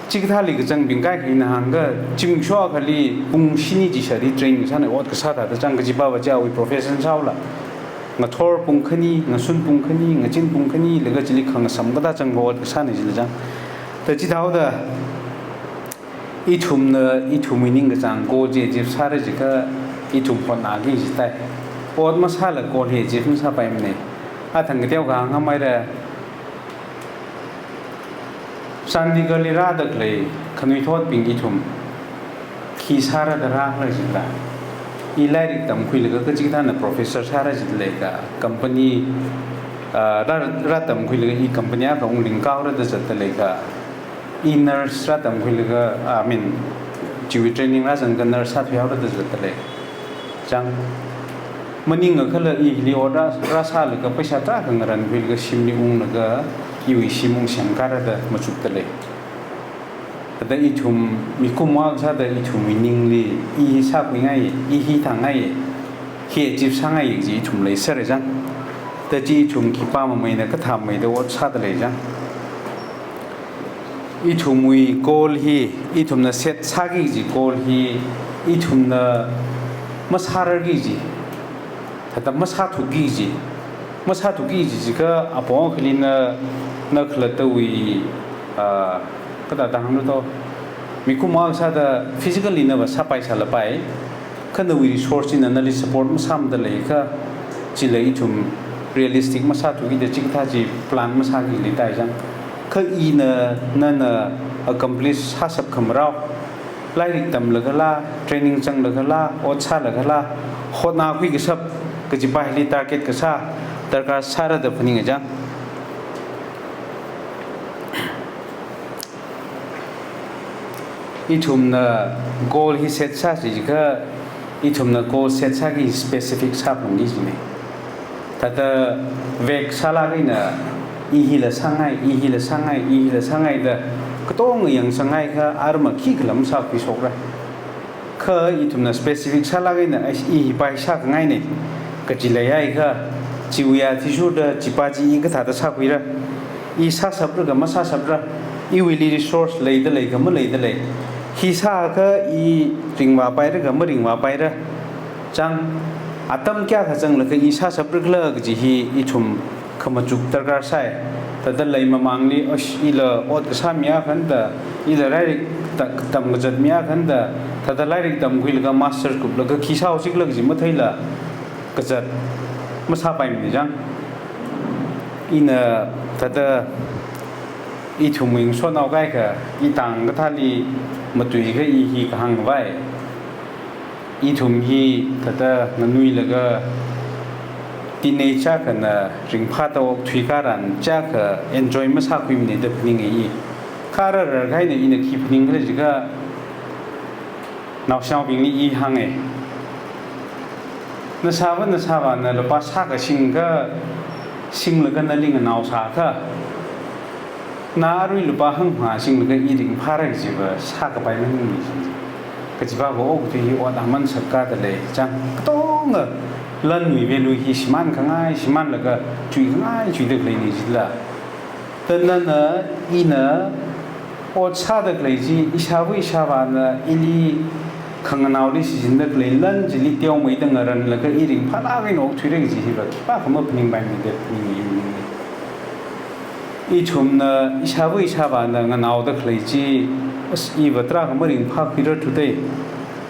จิกท่าลีก็จังบินใกล้ขึ้นห่างก็จิงชัวเขาลีปุ่งชินีจิชาลีเทรนนิ่งชาเนี่ยวัดก็ชาแต่จังก็จิบ้าว่าจะเอาวิ profession เช่าละงาทอร์ปุ่งขณีงาซุนปุ่งขณีงาจินปุ่งขณีแล้วก็จิลิขังสมก็ได้จังวัดก็ชาเนี่ยจิละจังแต่จิตเอาเด้ออีทุ่มเนออีทุ่มมินิงก็จังโกเจจิบซาร์จิก็อีทุ่มคนอากิจิตายปอดมาซาละโกเฮจิบมันซาไปมันเนี่ยทั้งเดียวกันก็ไม่ได้สันติกลิราดักเลยขนุยทอดปิงอีทุ่มขีซาระดราเลยจิตายอีไลริกตั้มคุยเลยก็จิตท่านน่ะ professor ซาระจิตเลยก็ company รัฐตั้มคุยเลยอี company ก็องค์ลิงก้าวรัฐจัดเลยก็nurse รัฐตั้มคุยเลยก็I mean ชีวิต training รัฐสังกัด nurse ที่เขารัฐจัดเลยจังมันยิ่งก็เลยอีลิโอรัฐเลยก็ไปชาติกันรันคุยเลยก็ชิมนิองเลยก็อยู่ชิมงสังกัดรัฐมาจุดเลยแต่อีทุ่มมีคุ้มว่าชาติอีทุ่มมีนิ่งเลยอีชาติง่ายอีฮีทางง่ายเฮียจีบช่างง่ายอีกจีทุ่มเลยเสร็จจัง แต่จีชุมขีป้ามาไม่เนี่ยก็ทำไม่ได้วัดชาติเลยจังอีชุมวีโกลฮีอีชุมน่ะเซตซากิจีโกลฮีอีชุมน่ะมัสฮาร์กิจีแต่มัสฮาทุกิจีมัสฮาทุกิจีก็อาปองคลินนักเล่นตัววีก็แต่ต่างกันตัวมีคุ้มมากซะแต่ฟิสิกอลลีน่ะว่าซาไปซาละไปคันตัววีรีซอร์สนั่นเลยสปอร์ตมัสฮามเดเลยก็จีเลยอีชุมเรียลลิสติกมัสฮาทุกิเดจิกท่าจีพลานมัสฮากิลิได้จังคืออีน่ะนั่นน่ะ accomplish 50คำเราไล่ริกตำเลยก็ล่า training จังเลยก็ล่าอดชาเลยก็ล่าโคตรน่าคุยกับซับก็จะไปลิตาเกตกับซาแต่การซาระดับนี้ไงจังอีทุ่มน่ะ goal ที่เซตซาสิก็อีทุ่มน่ะ goal เซตซาที่ specific ซาตรงนี้สิเนี่ยแต่เวกซาลากิน่ะอีฮิละสังไงอีฮิละสังไงอีฮิละสังไงเด้อก็ต้องอย่างสังไงก็อารมณ์ขี้ขลำสักพิศกเลยคืออีทุ่มน่ะ specific ซาลากิน่ะอีฮิไปสักไงเนี่ยก็จิเลยไอ้ก็จิวยาที่สุดจิปาจีอีก็ถ้าจะสักวิระอีสักสับระก็มาสักสับระอีวิลีรีซอร์สเลยได้เลยก็ไม่เลยได้เลยฮิซาก็อีริงว่าไประก็ไม่ริงว่าไประจังอาตมแก่ถ้าจังเลยก็อีสักสับระก็เลยจีฮีอีทุ่มขมาจุกตระการใส่แต่แต่เลยมามังลีอีละอดกษามีอาขันแต่อีละไรตำกจัดมีอาขันแต่ถ้าแต่ไรตำคุยแล้วก็มาสเตอร์กุบแล้วก็ขี้เศร้าสิกเลยจีไม่thấy làกจัดไม่ทราบไปเหมือนจังอีน่ะแต่แต่อีทุ่มวิ่งส่วนเอาใกล้ก็อีต่างก็ท่าลีมาตุยก็อีฮีก็หังไว้อีทุ่มฮีแต่แต่นั่นนุ้ยแล้วก็ที่ในจ้ากันน่ะริงพาตัวทุยการันจ้าก็ enjoy ไม่ทราบคุยมันเด็กนิ่งอีข้าระดับใครเนี่ยอีน่ะคีบนิ่งก็เลยจีก็นาวเช้าวิ่งอีหังเอนั่นทราบว่านั่นเราปัสสาวะชิงก็ชิงแล้วก็นั่นลิงนาวสาค่ะนารุ่ยลูกป้าหังหาสิ่งแล้วก็อีดิ่งพาร์กจีบสักไปมันมีก็จีบว่าโอ้ที่ว่าดามันสักการะเลยจังก็ต้องเล่นวิเวลุยชิมันข้างง่ายชิมันแล้วก็ช่วยง่ายช่วยเด็กเลยนี่จีละแต่นั่นน่ะอีน่ะโอ้ชาเด็กเลยจีอิชาบานน่ะอีลีข้างนาวดิสินเด็กเลยเล่นจีลิเตียวไม่ตั้งอะไรแล้วก็อีดิ่งพารากินออกช่วยเด็กจีบว่าป้าเขามาพิมพ์ไปไม่ได้พิมพ์อีชุมน่ะอิชาบานน่ะงานเอาเด็กเลยจีอีวัตราเขามาริงพาพิรทุเต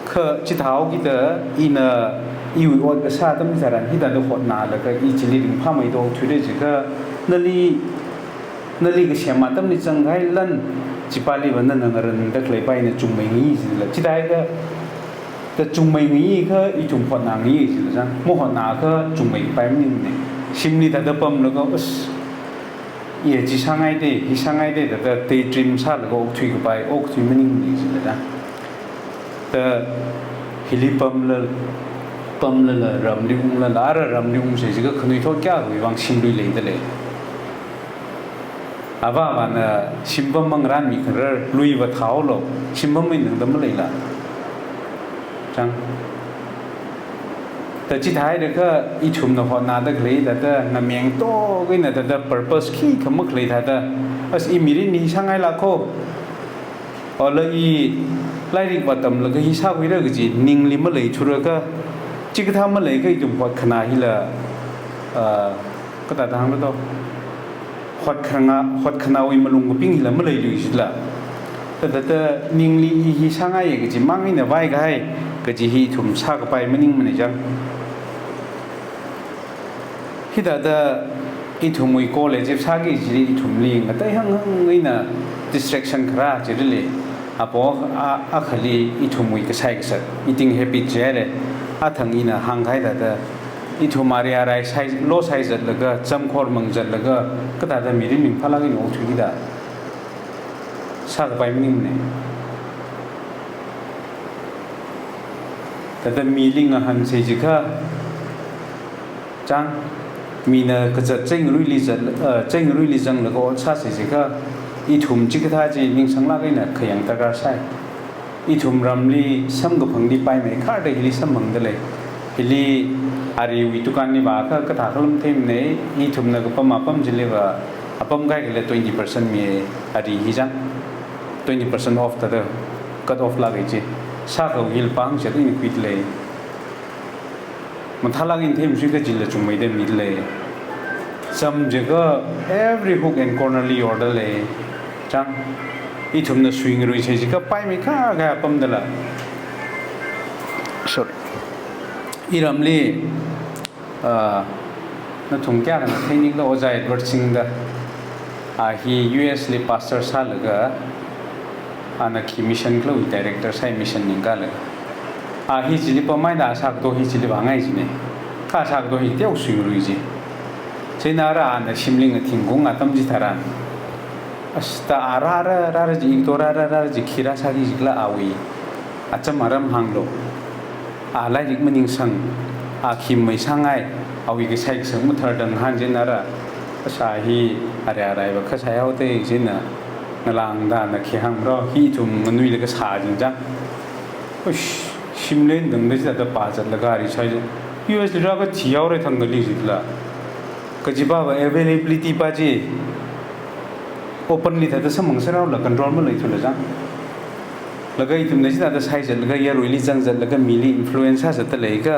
คือจิตเอากี่เด้ออีน่ะอีวิวัตก็ชาติไม่ใช่รันที่แต่ละคนน่ะแล้วก็อีจิลิริงพาไม่ได้ช่วยเด็กจีก็นั่นลีก็เชื่อมาตั้งแต่จังไงเล่นจิปาลีวันนั้นงานเด็กเลยไปเนี่ยจุ่มไม่งี้สิละจิตได้ก็แต่จุ่มไม่งี้ก็อีจุ่มคนนางงี้สิละจังโมหนาก็จุ่มไม่ไปมันนี่ชิมนี่แต่เดิมแล้วก็เย่จีช่างไงเด้แต่ตีดริมชาแล้วก็อกทุยก็ไปอกทุยมันนี่สิละจังแต่ฮิลิปั๊มเลยรำดิวเลยลาระรำดิวเสียก็ขนุยทอดแก้ววิวังชิมดุยเลยแต่เลยอาว่ามันชิมบัมมังร้านมีคนลุยวัดเขาหรอกชิมบัมไม่หนึ่งแต่เมื่อไรล่ะจังแต่ที่ท้ายเด็กก็อีชุมนพนาเด็กเลยแต่น้ำเมียงโตก็เนี่ยแต่ purpose ขี้ขมุกเลยแต่อีมีรินี่ช่างไงล่ะโคอ๋อแล้วอีไล่ริกวัดตำแล้วก็ฮิชาวิเรื่องก็จีนิ่งลิมเลยชุดก็จิกทำมาเลยก็จุ่มพอดขนาดฮิละก็แต่ทางนั้นก็ฮอดขนาวิมาลงกับปิ้งฮิละไม่เลยดูสิละแต่นิ่งลีฮิช่างไงก็จีมั่งเนี่ยไว้ก็ให้ก็จีฮิถุ่มชากไปไม่นิ่งมันจังที่แต่อีถุ่มอีโก้เลยจีบชากิจีอีถุ่มลิงก็แต่หังนี่น่ะ distraction คราจีเลยอาพออาขลีอีถุ่มอีก็ใช่ก็สักอีติง happy เจเลยอาทั้งอีน่ะหังใครแต่อีทุ่มมาเรียอะไรใช้โลใช้จัดแล้วก็จำคอร์มังจัดแล้วก็แต่มีเรื่องพลังอินโอทุกิดาสักไปไม่นิ่งเนี่ยแต่มีลิงหันเสียจิค่ะจังมีน่ะก็จะเจ้งรุ่ยลิจังแล้วก็ชาเสียจิค่ะอีทุ่มจิกท่าจีมิงสังลักไอ้น่ะขยันตะการใช้อีทุ่มรำลีซ้ำกับพังดีไปไหมข้าได้ฮิลิซ้ำพังได้เลย ฮิลีอารีวิตุกันนี่บ้าก็ถ้าเขาลุ่มเทมเนี่ยอีทุ่มนักปั๊มปั๊มจิเลว่าปั๊มใกล้กันเลย20%มีอารีฮิจัง20% off แต่เด้อ cut off ลากิจีซาเขาฮิลปังเสร็จนี่ควิดเลยมันถ้าลากินเทมช่วยก็จิเลจุ่มไม่ได้มิดเลยซัมเจก็ every hook and corner ลีออเดอร์เลยจังอีทุ่มน่ะสวิงรุยเฉยๆก็ไปไม่ค่าแค่ปั๊มเดละ sorry อีรำลีนั่นทุ่งแก่กันนะเทคนิคเราเอาใจเวิร์ดซิงด์ฮี US ลีพาสเตอร์ซาลก็อันนั้นคีมิชชั่นก็เลยดีเรคเตอร์ใช้มิชชั่นนิ่งกันเลยฮีจิลิปไม่ได้สักตัวฮีจิลิปว่าไงจีเนี่ยข้าสักตัวฮีเที่ยวสวยรุยจีเช่นอะไรอันนั้นชิมลิงทิ้งกงอัตมจิตารันแต่อาราจีอีกตัวอาราจีขีราสักจีกละอาวีอาจจะมารำหังโลอะไรจีมันยิ่งสั่งคิมไม่สั่งไงอาวีก็ใช้สั่งมุทรดังหันเช่นอะไรก็ใช้ฮีอะไรแบบก็ใช้เอาแต่เช่นน่ะนลางด้านนักเขียนเราฮีจุ่มมันวิ่งเลยก็สาจริงจังชิมเล่นดังนี้จะได้ป้าจัดละการีใช่ไหม US เราก็เที่ยวเลยทั้งกลีจิตละก็จีบ้าว่า availability ป้าจี openly แต่สมองเสราละ control มันเลยทุละจังแล้วก็อีทุ่มนี้จะได้ใช้จัดแล้วก็ยารุยลิจังจัดแล้วก็มีลิอินฟลูเอนซ่าจัดเลยก็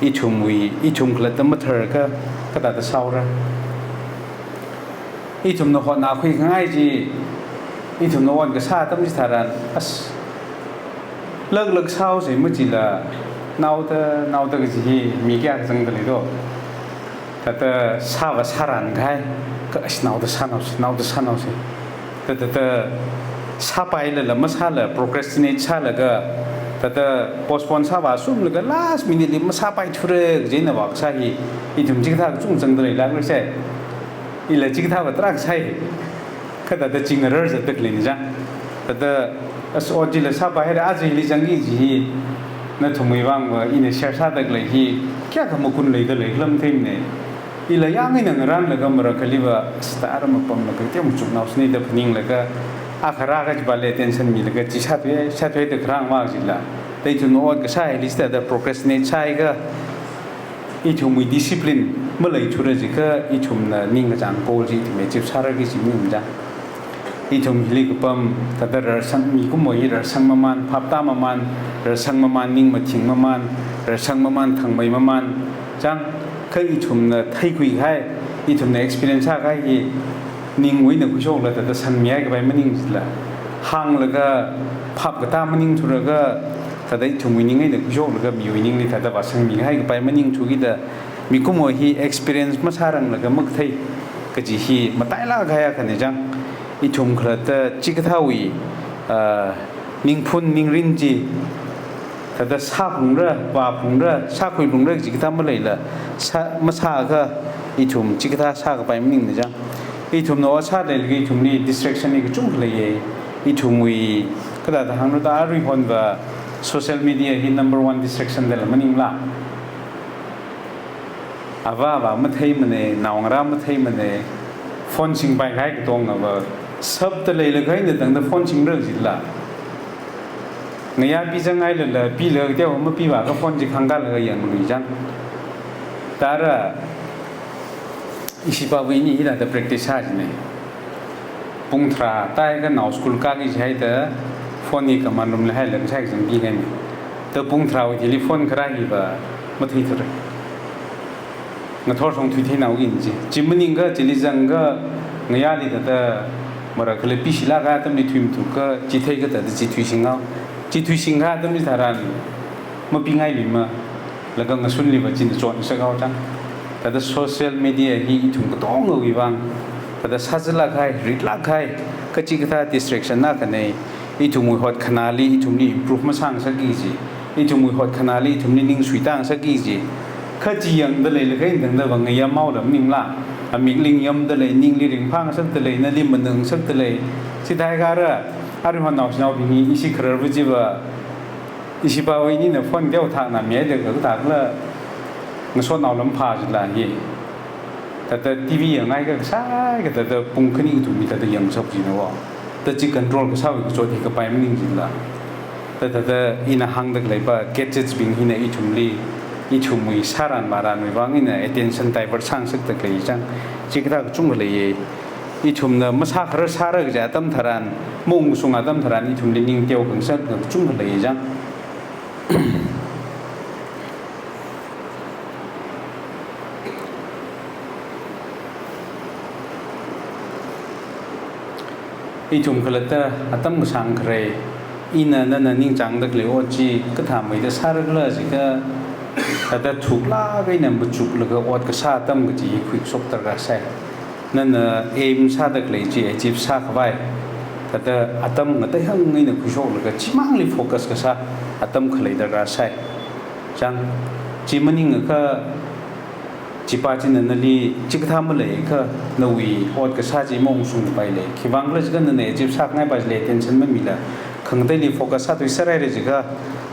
อีทุ่มคลัดตั้มเธอก็ได้เศร้าละอีทุ่มนกนาคุยง่ายจีอีทุ่มนวันก็ซาตั้มจิตารันเลิกเศร้าสิมื่อจีละนาเตก็จีมีแก่จังเลยด้วยแต่ซาว่าซารันไงก็นาเตซานาสิแต่ซาไปเลยละไม่ซาเลย procrastinate ซาเลยก็แต่ postpone ซาว่าสุ่มเลยก็ last minute เลยไม่ซาไปทุเรศจีนว่าใช่อีทุ่มจิกท่าก็จุ่มจังเลยแล้วก็ใช่อีละจิกท่าว่าตรักใช่ก็แต่จริงเรื่องจะตึกเลยนี่จ้ะแต่สอจิเลซาไปให้อาจจะลิจังกี้จีนั่นทุ่มไม่ว่างว่าอินเนเชียซาตึกเลยที่แค่ขโมยคุณเลยก็เลยเริ่มเทมเนี่ยอีละยังไม่หนึ่งรันเลยก็มารักลีว่าสตาร์มาปั๊มแล้วก็เที่ยวมุจุกน่าสนิทเด็กนิ่งเลยก็อาคาราก็จะบาเลเทนชันมีเลยก็จิชาตัวตึกร่างมากจิละแต่จุดโน้ตก็ใช่ลิสต์แต่ procrastinate ใช่ก็อีทุ่มมี discipline เมื่อไหร่ชุดอะไรก็อีทุ่มน่ะนิ่งก็จังโกลจีที่ไม่จิบชาระกี่สิ่งนี้จ้ะอีทุ่มฮิลิกปั๊มแต่เรื่องสังมีกุมวยเรื่องสังมามันพับตามามันเรื่องสังมามันนิ่งมาทิ้งมามันเรื่องสังมามันทางใบมามันจังเคยอีทุ่มน่ะไทยคุยให้อีทุ่มน่ะ experience ใช่อีนิ่งไว้หนึ่งคุยโชคเลยแต่สังเมียก็ไปมันนิ่งสิละห่างแล้วก็พับกับตามันนิ่งทุเรศก็แต่ได้ทุ่มวิ่งให้หนึ่งคุยโชคแล้วก็มีวิ่งนี่แต่ว่าสังมีให้ก็ไปมันนิ่งทุกิดมีกุมวยฮี experience มาสารังแล้วก็มักไทยก็จีฮีมาตายละใครกันเนี่ยจังอีทุ่มคลาดจิกท่าวีนิ่งพุ่นนิ่งรินจีแต่ซาพุงเร่ว่าพุงเร่ซาคุยพุงเร่จิกท่าเมื่อไรล่ะมาซาก็อีทุ่มจิกท่าซาก็ไปไม่นิ่งนะจ๊ะอีทุ่มโน้ตซาเลยอีทุ่มนี่ distraction นี่ก็จุ่มเลยอีทุ่มวีก็แต่ทางนู้นตาอารีฮอนว่า social media ฮี number one distraction เดลมันนิ่งละว่าไม่ใช่มันเนี่ยนาวงราไม่ใช่มันเนี่ยฟอนชิงไปใครก็ตรงว่าสับตะเลยเลยใครเนี่ยตั้งแต่ฟอนชิงเรื่องสิละเงียบปีจังไงเลยปีเลยเดี๋ยวมันปีว่าก็ฟอนชิงขังกันเลยอย่างนี้จังแต่ละอิสิบาวินี่ที่เราจะ practice ใช่ไหมปุ่งทราใต้ก็หนาวสกุลก้ากิใช้แต่ฟอนนี่ก็มันรุมเลยให้เลยใช่จังปีกันแต่ปุ่งทราวิธีลิฟอนใครที่ว่าไม่ที่สุดงั้นทอดส่งtweetให้หนาวกินจีจิมนิ่งก็จิลิจังก็เงียบเลยแต่มารักเลยพิชิลาก็ต้องมีทวิมตุก็จิตให้ก็แต่จิตวิสิงห์จิตวิสิงห์ต้องมีทารันมาปีง่ายลิมาแล้วก็งั้นสุนลิว่าจินจวนสักเอาจังแต่โซเชียลมีเดียฮีทุ่มก็ต้องเอาวิวังแต่สัจลักใครริดลักใครก็จิกท่า distraction นักกันเนี่ยอีทุ่มมือหดขนาลีอีทุ่มนี่ improve มาสร้างสักกี่จีอีทุ่มมือหดขนาลีทุ่มนี่นิ่งสุยตั้งสักกี่จีข้าจียังเดเลยเลยแค่ถึงเดว่าเงียบเมาแบบนิ่งละมีลิงยมเดเลยนิ่งลิงพังสักเดเลยนั่นลิมันหนึ่งสักเดเลยสิได้ก็อะไรอาริมันนอกสนาวพิธีอิสิคราร์วิจิว่าอิสิบาวินี่เนี่ยฟอนเดียวทางน้ำเมียเด็กก็ทางละงั้นส่วนเอาลำพาจุดละยี่แต่ทีวียังไงก็ใช่ก็แต่ปุ่งขึ้นอีกถูกมีแต่ยังชอบจีนว่าแต่จิกันโทรลก็ชอบอีกจุดที่ก็ไปไม่นิ่งจีนละแต่อินาหังเด็กเลยว่า gadgets บิงหินอีทุ่มลี อีชุมุยสารันมารันวิวังอินะ attention ไตเบิร์ช่างสึกตะกี้จังจิกตาจุงเลยอีชุมเนมาสักระสาระจะตั้มทารันมุ่งสุงอาตั้มทารันอีชุมลิงเตียวขึงสักจุงเลยจังอีชุมขลัตอาตั้มกุสังเครอีนั่นนิ่งจังดักเลยว่าจีก็ทำไม่ได้สาระเลยจิก็แต่ถูกล่าไปนั่นบุจุกแล้วก็วัดก็ซาตั้มก็จีคุยสกตระใส่นั่นเอ็มซาดักเลยจีจีบซาเข้าไปแต่อาตั้มก็ได้หั่งนี่นะคุยสกแล้วก็จีมังเลยโฟกัสก็ซาอาตั้มขลัยตระใส่จังจีมันนิ่งก็จีป้าจีนั่นลีจีก็ทำมาเลยก็นวีวัดก็ซาจีมองสุ่งไปเลยคิดว่าก็จะกันนั่นจีบซาง่ายไปเลยเทนชันไม่มีละขังได้ลีโฟกัสซาตัวสลายเลยจีก็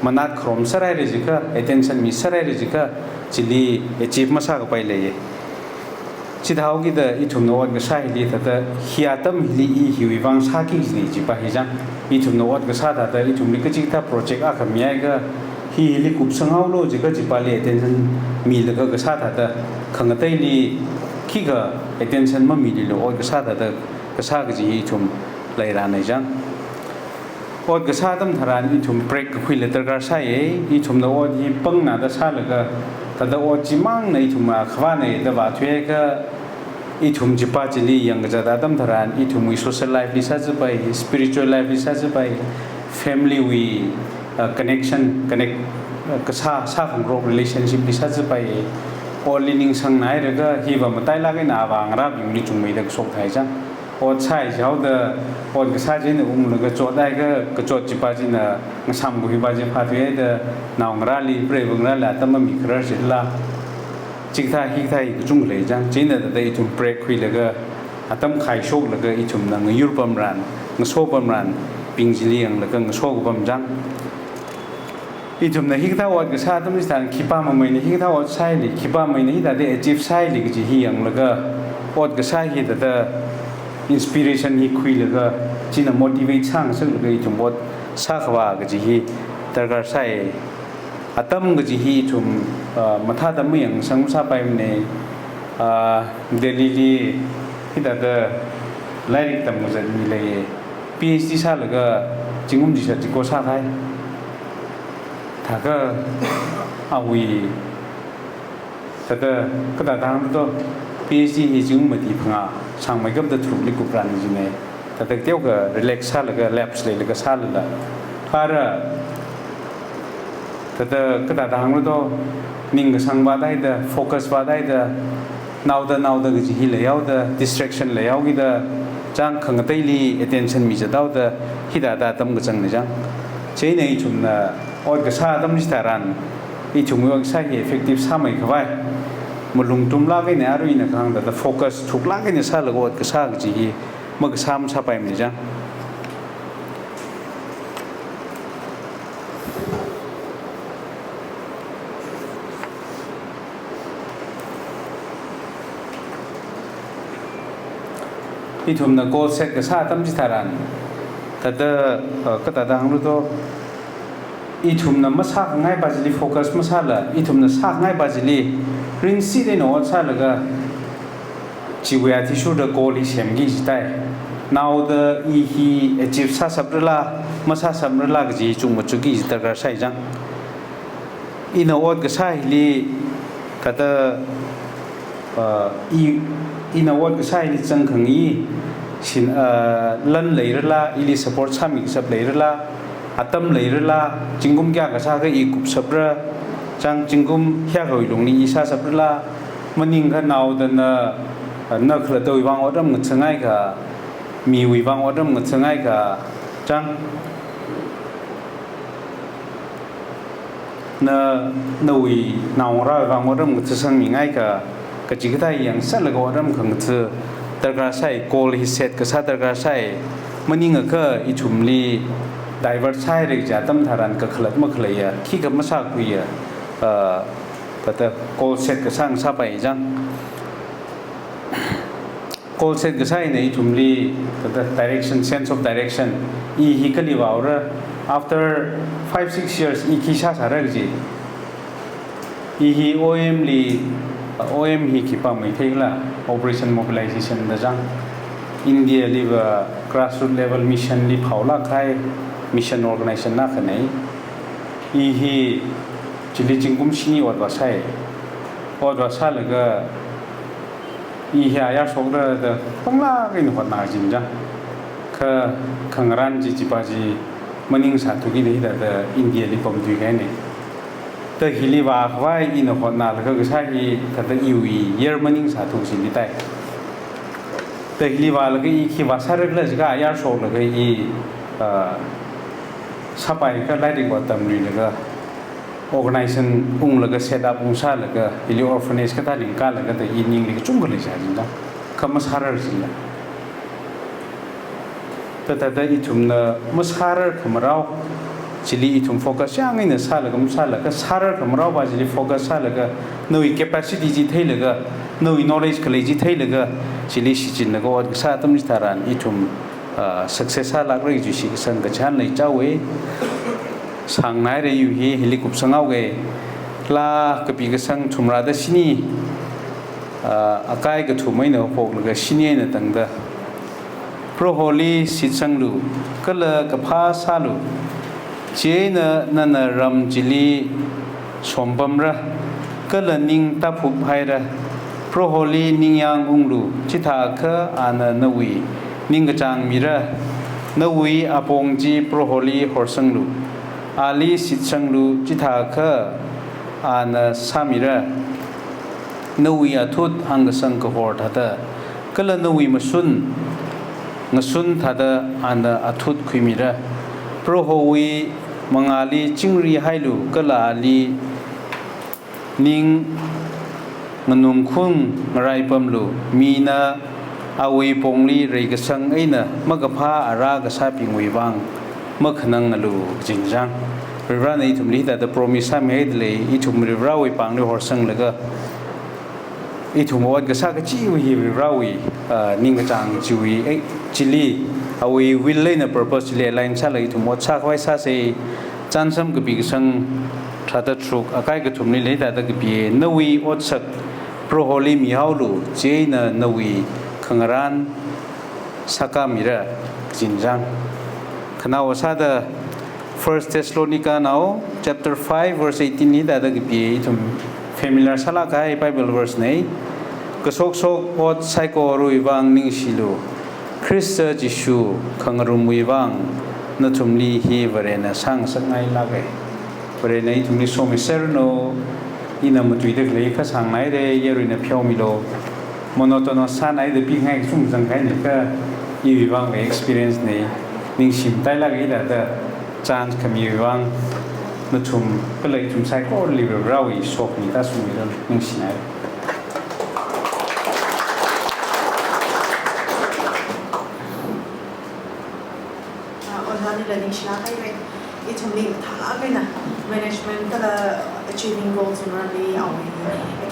มันนัดครมสลายเลยจีก็attentionมีสลายเลยจีก็จีลีจีบมาซาก็ไปเลยจิตหาวกิดอีทุ่มโนวัดก็ใช่ลีแต่ฮิอาตัมลีอีหิวิวังซากิลีจีป้าฮิจังอีทุ่มโนวัดก็ซาแต่อีทุ่มลีก็จิตถ้าโปรเจกต์อาคำยังก็ฮิลีกุบสังเอาโลจีก็จีป้าลี attention มีแล้วก็ซาแต่ขังได้ลีขี้ก็ attention ไม่มีลีโลวัดก็ซาแต่ก็ซาก็จีอีทุ่มเลยร้านไหนจังวัดก็ซาตั้มทารานอีทุ่มเบรกคุยเลตร์ก็ใช่อีทุ่มโนวัดยี่ปังน่าจะซาแล้วก็แต่วัดจีมังในทุ่มขวานในแต่ว่าช่วยก็อีทุ่มจีป้าจีลียังก็จะตั้มทารานอีทุ่มวิ social life ลิซ่าจะไป spiritual life ลิซ่าจะไป family วิ connection connect ก็ซาของ group relationship ลิซ่าจะไป all living สังไหนแล้วก็ฮีว่ามันใต้ละกันอาวังรับอยู่ในจุ่มไม่ได้ส่งไทยจังวัดใช่เช้าเดอวัดก็ซาจีนแล้วก็โจทย์ได้ก็โจทย์จีป้าจีน่ะงั้นซ้ำกุฮิป้าจีพาตัวเดอน้องราลีเปรย์บังราลีแต่มันมีคราสิละจิกท่าฮิกท่าอีกจุ่มเลยจังจีนแต่อีจุ่มเบรกคุยแล้วก็อาตั้มขายโชคแล้วก็อีจุ่มนั่งยูโรปมรันงั้นโชคปมรันปิงจิเลียงแล้วก็งั้นโชคปมจังอีจุ่มนั่งฮิกท่าวัดก็ซาตั้มที่สถานคิดป้ามันไม่เนี่ยฮิกท่าวัดใช่หรือคิดป้าไม่เนี่ยแต่เดอจีบใช่หรือก็จีฮียังแล้วก็วัดก็ใช่ฮิแต่inspiration ฮีคุยแล้วก็จีน่ะ motivate ช่างซึ่งก็อีจุ่มวัดซากว่าก็จีฮีแต่ก็ใช่อาตั้มก็จีฮีจุ่มมาท่าตั้มไม่ยังสังสารไปมันเนี่ยเดลีลีที่แต่ก็ไล่ตั้มก็จะมีเลย PhD ซาแล้วก็จริงๆดิฉันจะก็ซาไทยถ้าก็เอาวีแต่ก็แต่ทางนั้นก็ PhD ที่จริงๆไม่ดีพังอ่ะช่างไม่ก็จะถูกลิกุปรันจริงไหมแต่เที่ยวก็ relax ซาแล้วก็ labs เลยแล้วก็ซาเลยละถ้าแต่ก็แต่ทางนั้นก็นิ่งก็ช่างว่าได้เด้อ focus ว่าได้เด้อnow ก็จะหิเลยเอาเด้อ distraction เลยเอากี่เด้อจังขังได้ลี attention มีจะได้เด้อฮิดาตั้มก็จังเลยจังเช่นนี้ชุมน่ะอดก็ซาตั้มนิสตารันอีชุมก็ใช้ effective ซาไม่เข้าไปมันลงทุนล่ากันเนี่ยอะไรนี่นะครับแต่โฟกัสถูกล่ากันเนี่ยซาแล้วก็อดก็ซาก็จีมันก็ซาไปเหมือนจังอีทุ่มน่ะ goal set ก็ซาตั้มจิตารันแต่ก็แต่ดังรู้ตัวอีทุ่มน่ะมาซากง่ายบาจิลีโฟกัสมาซาละอีทุ่มน่ะซากง่ายบาจิลีรินซีได้หนอซาแล้วก็ชีวิตที่สุดก็ goal ที่เสียมกี่จิตได้ now the อีฮีachieve ซาสับเรล่ามาซาสับเรล่าก็จีจุงมาจุกี้จิตก็ใช่จังอีน่ะอดก็ใช่ลีแต่อีน่ะอดก็ใช่ลีจังขังอีสินลันเลยละอีลี support ซ้ำอีกสับเลยละอาตั้มเลยละจิงกุมแก่ก็ซาก็อีกุบสับระจังจิงกุมแค่เขาอยู่ตรงนี้อีซาสับละมันยิ่งขนาดนั้นนักละตัววิวังอดมงึดง่ายก็มีวิวังอดมงึดง่ายก็จังนวินาวราวิวังอดมงึดสังมีง่ายก็จิกได้ยังสั่งละก็อดมขังเธอตระการใช้ goal ที่ set ก็ซาตระการใช้มันยิ่งก็อีชุมลี divert ใช้เรื่องจะตั้มทารันก็ขลัดมาขลัยขี้กับมาซากุยแต่ goal set ก็สร้างซาไปจัง goal set ก็ใช้ในอีชุมลีแต่ direction sense of direction อีฮิกลีว่าเรา after 5-6 years อีขี้ชาสาระจี อีฮีโอเอ็มลีโอเอ็มฮีคิดว่าไม่เท่ละ Operation Mobilization นะจังอินเดียลีว่า grassroots level mission ลีเผาละใคร mission organization นักขนาดไหนอีฮีจิลิจิงกุมชินีอดว่าใช่อดว่าใช่แล้วก็อีฮีอายาชกเรื่องแต่ต้องลากินหัวหน้าจริงจังคือขังรันจีบาจีมันยิ่งสาธุกินที่แต่อินเดียลีปมดุยแค่นี้แต่ฮิลีว่าว่าอินหัวหน้าแล้วก็ใช่ที่แต่ยูอีเยอรมันยิ่งสาธุสิ่งที่ได้แต่ฮิลีว่าแล้วก็อีคิดว่าสารเรื่องจะก็อายาชกแล้วก็อีสบายก็ไล่ดีกว่าตำลึงแล้วก็ organization อุ้งแล้วก็ set up อุ้งซาแล้วก็ฮิลี orphanage ก็ได้ลิงก์กันแล้วก็แต่อินยิ่งเลยจุ่มกันเลยใช่ไหมจ๊ะเขามาสารสิ่งละแต่อีทุ่มเนอะมาสารขมเราจิลีอีทุ่มโฟกัสยังไงเนี่ยซาแล้วก็มุสาแล้วก็สารขมเราว่าจิลีโฟกัสซาแล้วก็นู่น capacity จิตให้แล้วก็นู่น knowledge ก็เลยจิตให้แล้วก็จิลีสิจินแล้วก็ว่าซาตั้มจิตารันอีทุ่มsuccess หลักเลยจุดสิ่งสังกัดฉันเลยเจ้าเว้สังนายเรื่องอยู่ที่เฮลิคอปเตอร์เอาไงลากปีกสังทุ่มราดสินีอากาศก็ทุ่มไม่เนอะพวกแล้วก็สินีเนี่ยตั้งแต่เพราะฮอลลีสิสังลูก็เลยกับพาสาลูเจนนั่นรำจิลีสมบัมระก็เลยนิ่งตาผูกไพระเพราะฮอลลีนิ่งยังอุ้งลูจิตาคืออันนวีนิ่งกระจังมีระนวีอปงจีเพราะฮอลลีฮอร์สังลูอาลีสิสังลูจิตาคืออันสามีระนวีอาทุตอังกสังกฮอร์ทัดก็เลยนวีมาสุนงสุนทัดอันอาทุตคุยมีระเพราะฮอวีมังอาลีจิงรีไฮลูก็ลาลีนิ่งงนุมคุ้งไรปั๊มลูมีนาอาวีปงลีเรกสังไอนะมักพาอารากษาปิงวิวังมักนังลูจริงจังเรื่องนี้ทุ่มนี้แต่โปรมิสามีเลยอีทุ่มเรื่องวิปังเรื่องหัวสังแล้วก็อีทุ่มวัดกษาก็จีวีเรื่องวินิ่งกระจังจีวีไอจิลีเอาไว้วิลเล่น purpose เลยไลน์ซาเลยทุ่มวัดชักไว้ซาเซจันทร์ซ้ำกับปีกสังถ้าตัดชุกอากาศก็ทุ่มนี้เลยแต่กับปีนวีอดสักโปรฮอลลีมีฮาวลูเจนวีขังรันสักการมิระจินจังขณะว่าซาเด First Thessalonica now chapter 5 verse 18นี้แต่กับปีทุ่ม familiar สลักให้ Bible verse นี้ก็โชคอดไซโครุยวังนิ่งชิลูคริสต์จิชูขังรุมวิวังนั่นทุ่มลีฮีวเรนสังสังไงลักเอวเรนทุ่มลีโซมิเซอร์โนอินามุตุยเด็กเลยข้าสังไงเรเยรุนเพียวมิโลมโนโตนอสานไอเดปีให้สุ่มสังไงเนี่ยก็ยีวิวังเอ็กซ์เพรียนซ์นี้นิ่งชิมไตลักอีแต่ chance ขมีวิวังนั่นทุ่มก็เลยทุ่มไซโคลิเวอร์เราอีโชคมีตาสุ่มมิโลนิ่งชิมไอนี่เลยนิ่งชิลาให้เลยอีทุ่มนี้ถาเลยนะ management ก็เลย achieving goals มันเลยเอาไว้